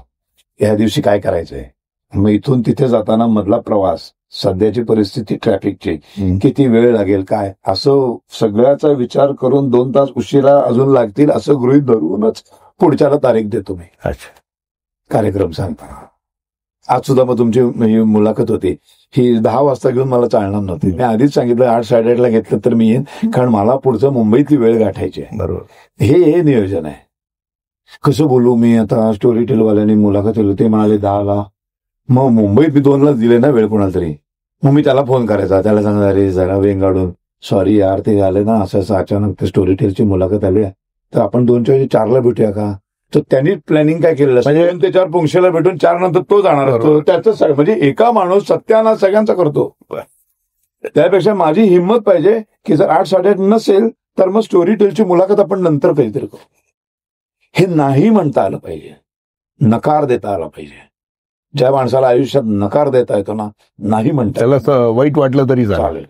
ह्या दिवशी काय करायचंय, मग इथून तिथे जाताना मधला प्रवास, सध्याची परिस्थिती, ट्रॅफिकची, किती वेळ लागेल, काय, असं सगळ्याचा विचार करून 2 तास उशिरा अजून लागतील असं गृहीत धरूनच पुढच्याला तारीख देतो मी. अच्छा. कार्यक्रम सांगताना आज सुद्धा मग तुमची मुलाखत होती, ही 10 वाजता घेऊन मला चालणार नव्हती. मी आधीच सांगितलं 8, 8:30 घेतलं तर मी येईन, कारण मला पुढचं मुंबईतली वेळ गाठायची आहे. बरोबर. हे नियोजन आहे. कसं बोलू मी आता, स्टोरी टेलवाल्यांनी मुलाखत दिली, ते म्हणाले 10ला, मग मुंबईत मी 2लाच दिले ना वेळ कोणाला तरी. मग मी त्याला फोन करायचा, त्याला सांगा अरे जरा वेंगाडून, सॉरी यार ते झाले ना, असं अचानक ते स्टोरी टेलची मुलाखत आली, तर आपण 2:04ला भेटूया का. तर त्यांनी प्लॅनिंग काय केलेलं, म्हणजे 2 ते 4 पुंगशेला भेटून 4 नंतर तो जाणार असतो. त्याचं म्हणजे एका माणूस सत्यानाश सगळ्यांचा करतो. त्यापेक्षा माझी हिंमत पाहिजे की जर 8, 8:30 नसेल तर मग स्टोरी टेलची मुलाखत आपण नंतर काहीतरी करू. हे नाही म्हणता आलं पाहिजे, नकार देता आला पाहिजे. ज्या माणसाला आयुष्यात नकार देता येतो ना, नाही म्हणता, त्याला वाईट वाटलं तरी चालेल.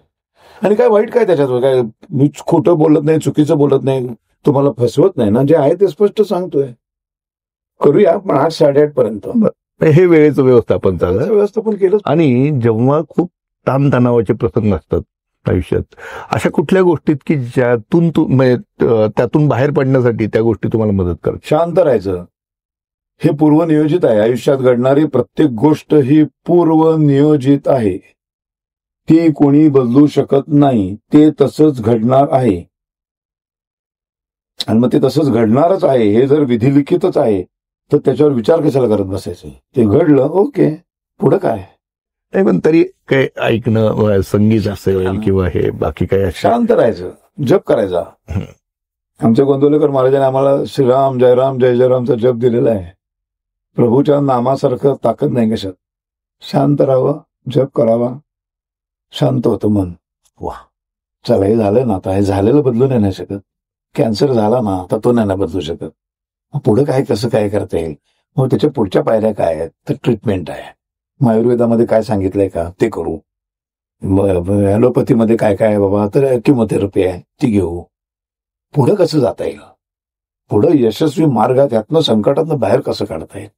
आणि काय वाईट काय त्याच्यात, काय मी खोटं बोलत नाही, चुकीचं बोलत नाही, तुम्हाला फसवत नाही ना, जे आहे ते स्पष्ट सांगतोय. करूया पण 8, 8:30 पर्यंत. हे वेळेचं व्यवस्थापन चांगलं व्यवस्थापन केलं. आणि जेव्हा खूप ताणतणावाचे प्रसंग असतात आयुष्यात, अशा कुठल्या गोष्टीत की ज्यातून त्यातून बाहेर पडण्यासाठी त्या गोष्टी तुम्हाला मदत करतात? शांत राहायचं. हे पूर्वनियोजित आहे. आयुष्यात घडणारी प्रत्येक गोष्ट ही पूर्वनियोजित आहे. ती कोणी बदलू शकत नाही. ते तसंच घडणार आहे आणि मग ते तसंच घडणारच आहे. हे जर विधिलिखितच आहे तर त्याच्यावर विचार कशाला करत बसायचं. ते घडलं, ओके, पुढं काय नाही. पण तरी काय ऐकणं, संगीत असेल किंवा हे बाकी काय, शांत राहायचं, जप करायचा. आमच्या गोंदवलेकर महाराजांनी आम्हाला श्रीराम जयराम जय जयरामचा जप दिलेला आहे. प्रभूच्या नामासारखं ताकद नाही कशात. शांत राहावं, जप करावा, शांत होतं मन. वा, चला हे झालं ना, आता हे झालेलं बदलू नाही शकत. कॅन्सर झाला ना, आता तो नाही बदलू शकत. पुढे काय, कसं काय करता येईल, मग त्याच्या पुढच्या पायऱ्या काय आहेत, तर ट्रीटमेंट आहे. मग आयुर्वेदामध्ये काय सांगितलंय का ते करू. ॲलोपॅथीमध्ये काय काय आहे बाबा, तर किमोथेरपी आहे ती घेऊ. पुढं कसं जाता येईल, पुढं यशस्वी मार्गात यातनं संकटातनं बाहेर कसं काढता येईल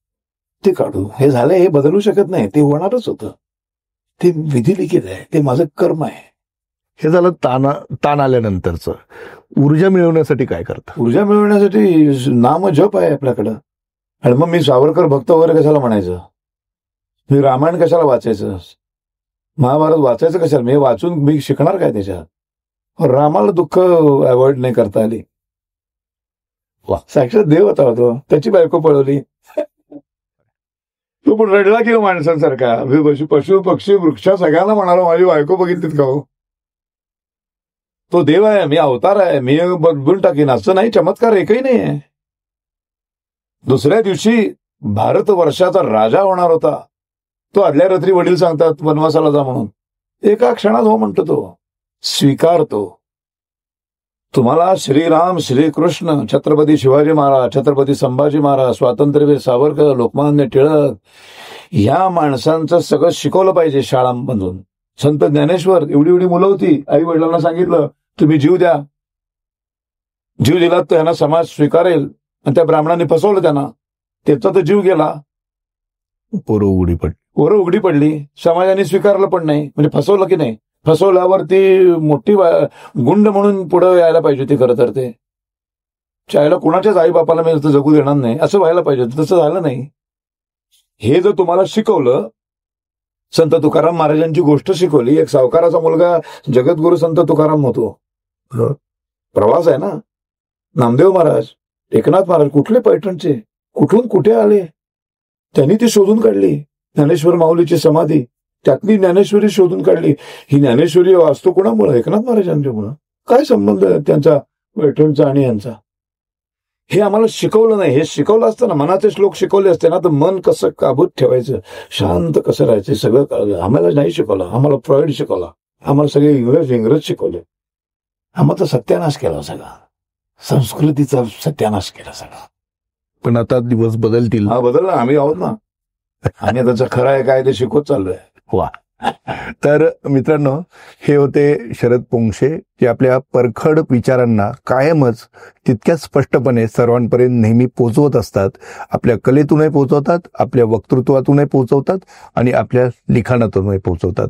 ते काढू. हे झालंय, हे बदलू शकत नाही, ते होणारच होतं. ते विधिलिखित आहे, ते माझं कर्म आहे. हे झालं ताण आल्यानंतरचं. ऊर्जा मिळवण्यासाठी काय करता? ऊर्जा मिळवण्यासाठी नाम जप आहे आपल्याकडं. आणि मग मी सावरकर भक्त वगैरे कशाला म्हणायचं, मी रामायण कशाला वाचायचं, महाभारत वाचायचं कशाला, मी वाचून मी शिकणार काय त्याच्यात. रामाला दुःख अवॉइड नाही करता आली. साक्षात देव होता तो, त्याची बायको पळवली. तो पण रडला की माणसांसारखा. पशु पक्षी वृक्ष सगळ्यांना म्हणाला माझी बायको बघितलीत का हो. तो देव आहे, मी अवतार आहे, मी बदलून टाकीन असं नाही. चमत्कार एकही नाही आहे. दुसऱ्या दिवशी भारतवर्षाचा राजा होणार होता. तो आदल्या रात्री वडील सांगतात वनवासाला जा म्हणून, एका क्षणात हो म्हणतो तो, स्वीकारतो. तुम्हाला श्रीराम, श्रीकृष्ण, छत्रपती शिवाजी महाराज, छत्रपती संभाजी महाराज, स्वातंत्र्यवीर सावरकर, लोकमान्य टिळक या माणसांचं सगळं शिकवलं पाहिजे शाळांमधून. संत ज्ञानेश्वर, एवढी एवढी मुलं होती, आई वडिलांना सांगितलं तुम्ही जीव द्या, जीव दिला तर ह्यांना समाज स्वीकारेल. आणि त्या ब्राह्मणांनी फसवलं त्यांना, त्याचा तर जीव गेला. पोरं उघडी पडली, समाजाने स्वीकारलं पण नाही. म्हणजे फसवलं की नाही, फसवल्यावर ती मोठी गुंड म्हणून पुढे यायला पाहिजे होती. खरं तर ते चायला कुणाच्याच आई बापाला मी जगू देणार नाही असं व्हायला पाहिजे होतं, तसं झालं नाही. हे जर तुम्हाला शिकवलं, संत तुकाराम महाराजांची गोष्ट शिकवली. एक सावकाराचा मुलगा जगद्गुरु संत तुकाराम होतो. प्रवास आहे ना. नामदेव महाराज एकनाथ महाराज कुठले पैठणचे, कुठून कुठे आले, त्यांनी ती शोधून काढली. ज्ञानेश्वर माऊलीची समाधी, त्यातली ज्ञानेश्वरी शोधून काढली. ही ज्ञानेश्वरी वाचतो कोणामुळे? एकनाथ महाराजांच्यामुळं. काय संबंध आहे त्यांचा पैठणचा आणि यांचा? हे आम्हाला शिकवलं नाही. हे शिकवलं असतं ना, मनाचे श्लोक शिकवले असते ना, तर मन कसं काबूत ठेवायचं, शांत कसं राहायचं, सगळं कळलं. आम्हाला नाही शिकवलं. आम्हाला फ्रॉइड शिकवला, आम्हाला सगळे इंग्रज शिकवले. आम्हाला सत्यानाश केला सगळा, संस्कृतीचा सत्यानाश केला सगळा. पण आता दिवस बदलतील. हा बदलला, आम्ही आहोत ना. आम्ही त्याचं खरं आहे काय ते शिकवत चाललोय. वा. तर मित्रांनो, हे होते शरद पोंक्षे, जे आपल्या परखड विचारांना कायमच तितक्याच स्पष्टपणे सर्वांपर्यंत नेहमी पोहोचवत असतात. आपल्या कलेतूनही पोहोचवतात, आपल्या वक्तृत्वातूनही पोहोचवतात आणि आपल्या लिखाणातूनही पोहोचवतात.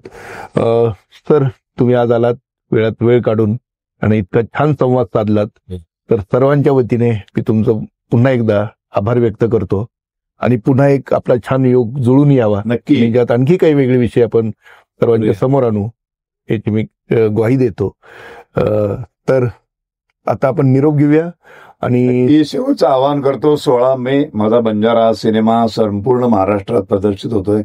सर, तुम्ही आज आलात, वेळात वेळ काढून आणि इतका छान संवाद साधलात, तर सर्वांच्या वतीने मी तुमचं पुन्हा एकदा आभार व्यक्त करतो. आणि पुन्हा एक आपला छान योग जुळून यावा, नक्की. ज्यात आणखी काही वेगळे विषय आपण सर्वांच्या समोर आणू, याची मी ग्वाही देतो. तर आता आपण निरोप घेऊया. आणि शेवटचं आवाहन करतो, 16 मे माझा बंजारा सिनेमा संपूर्ण महाराष्ट्रात प्रदर्शित होतोय.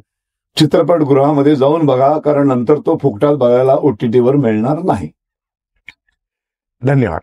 चित्रपटगृहामध्ये जाऊन बघा, कारण नंतर तो फुकटात बघायला OTT वर मिळणार नाही. धन्यवाद.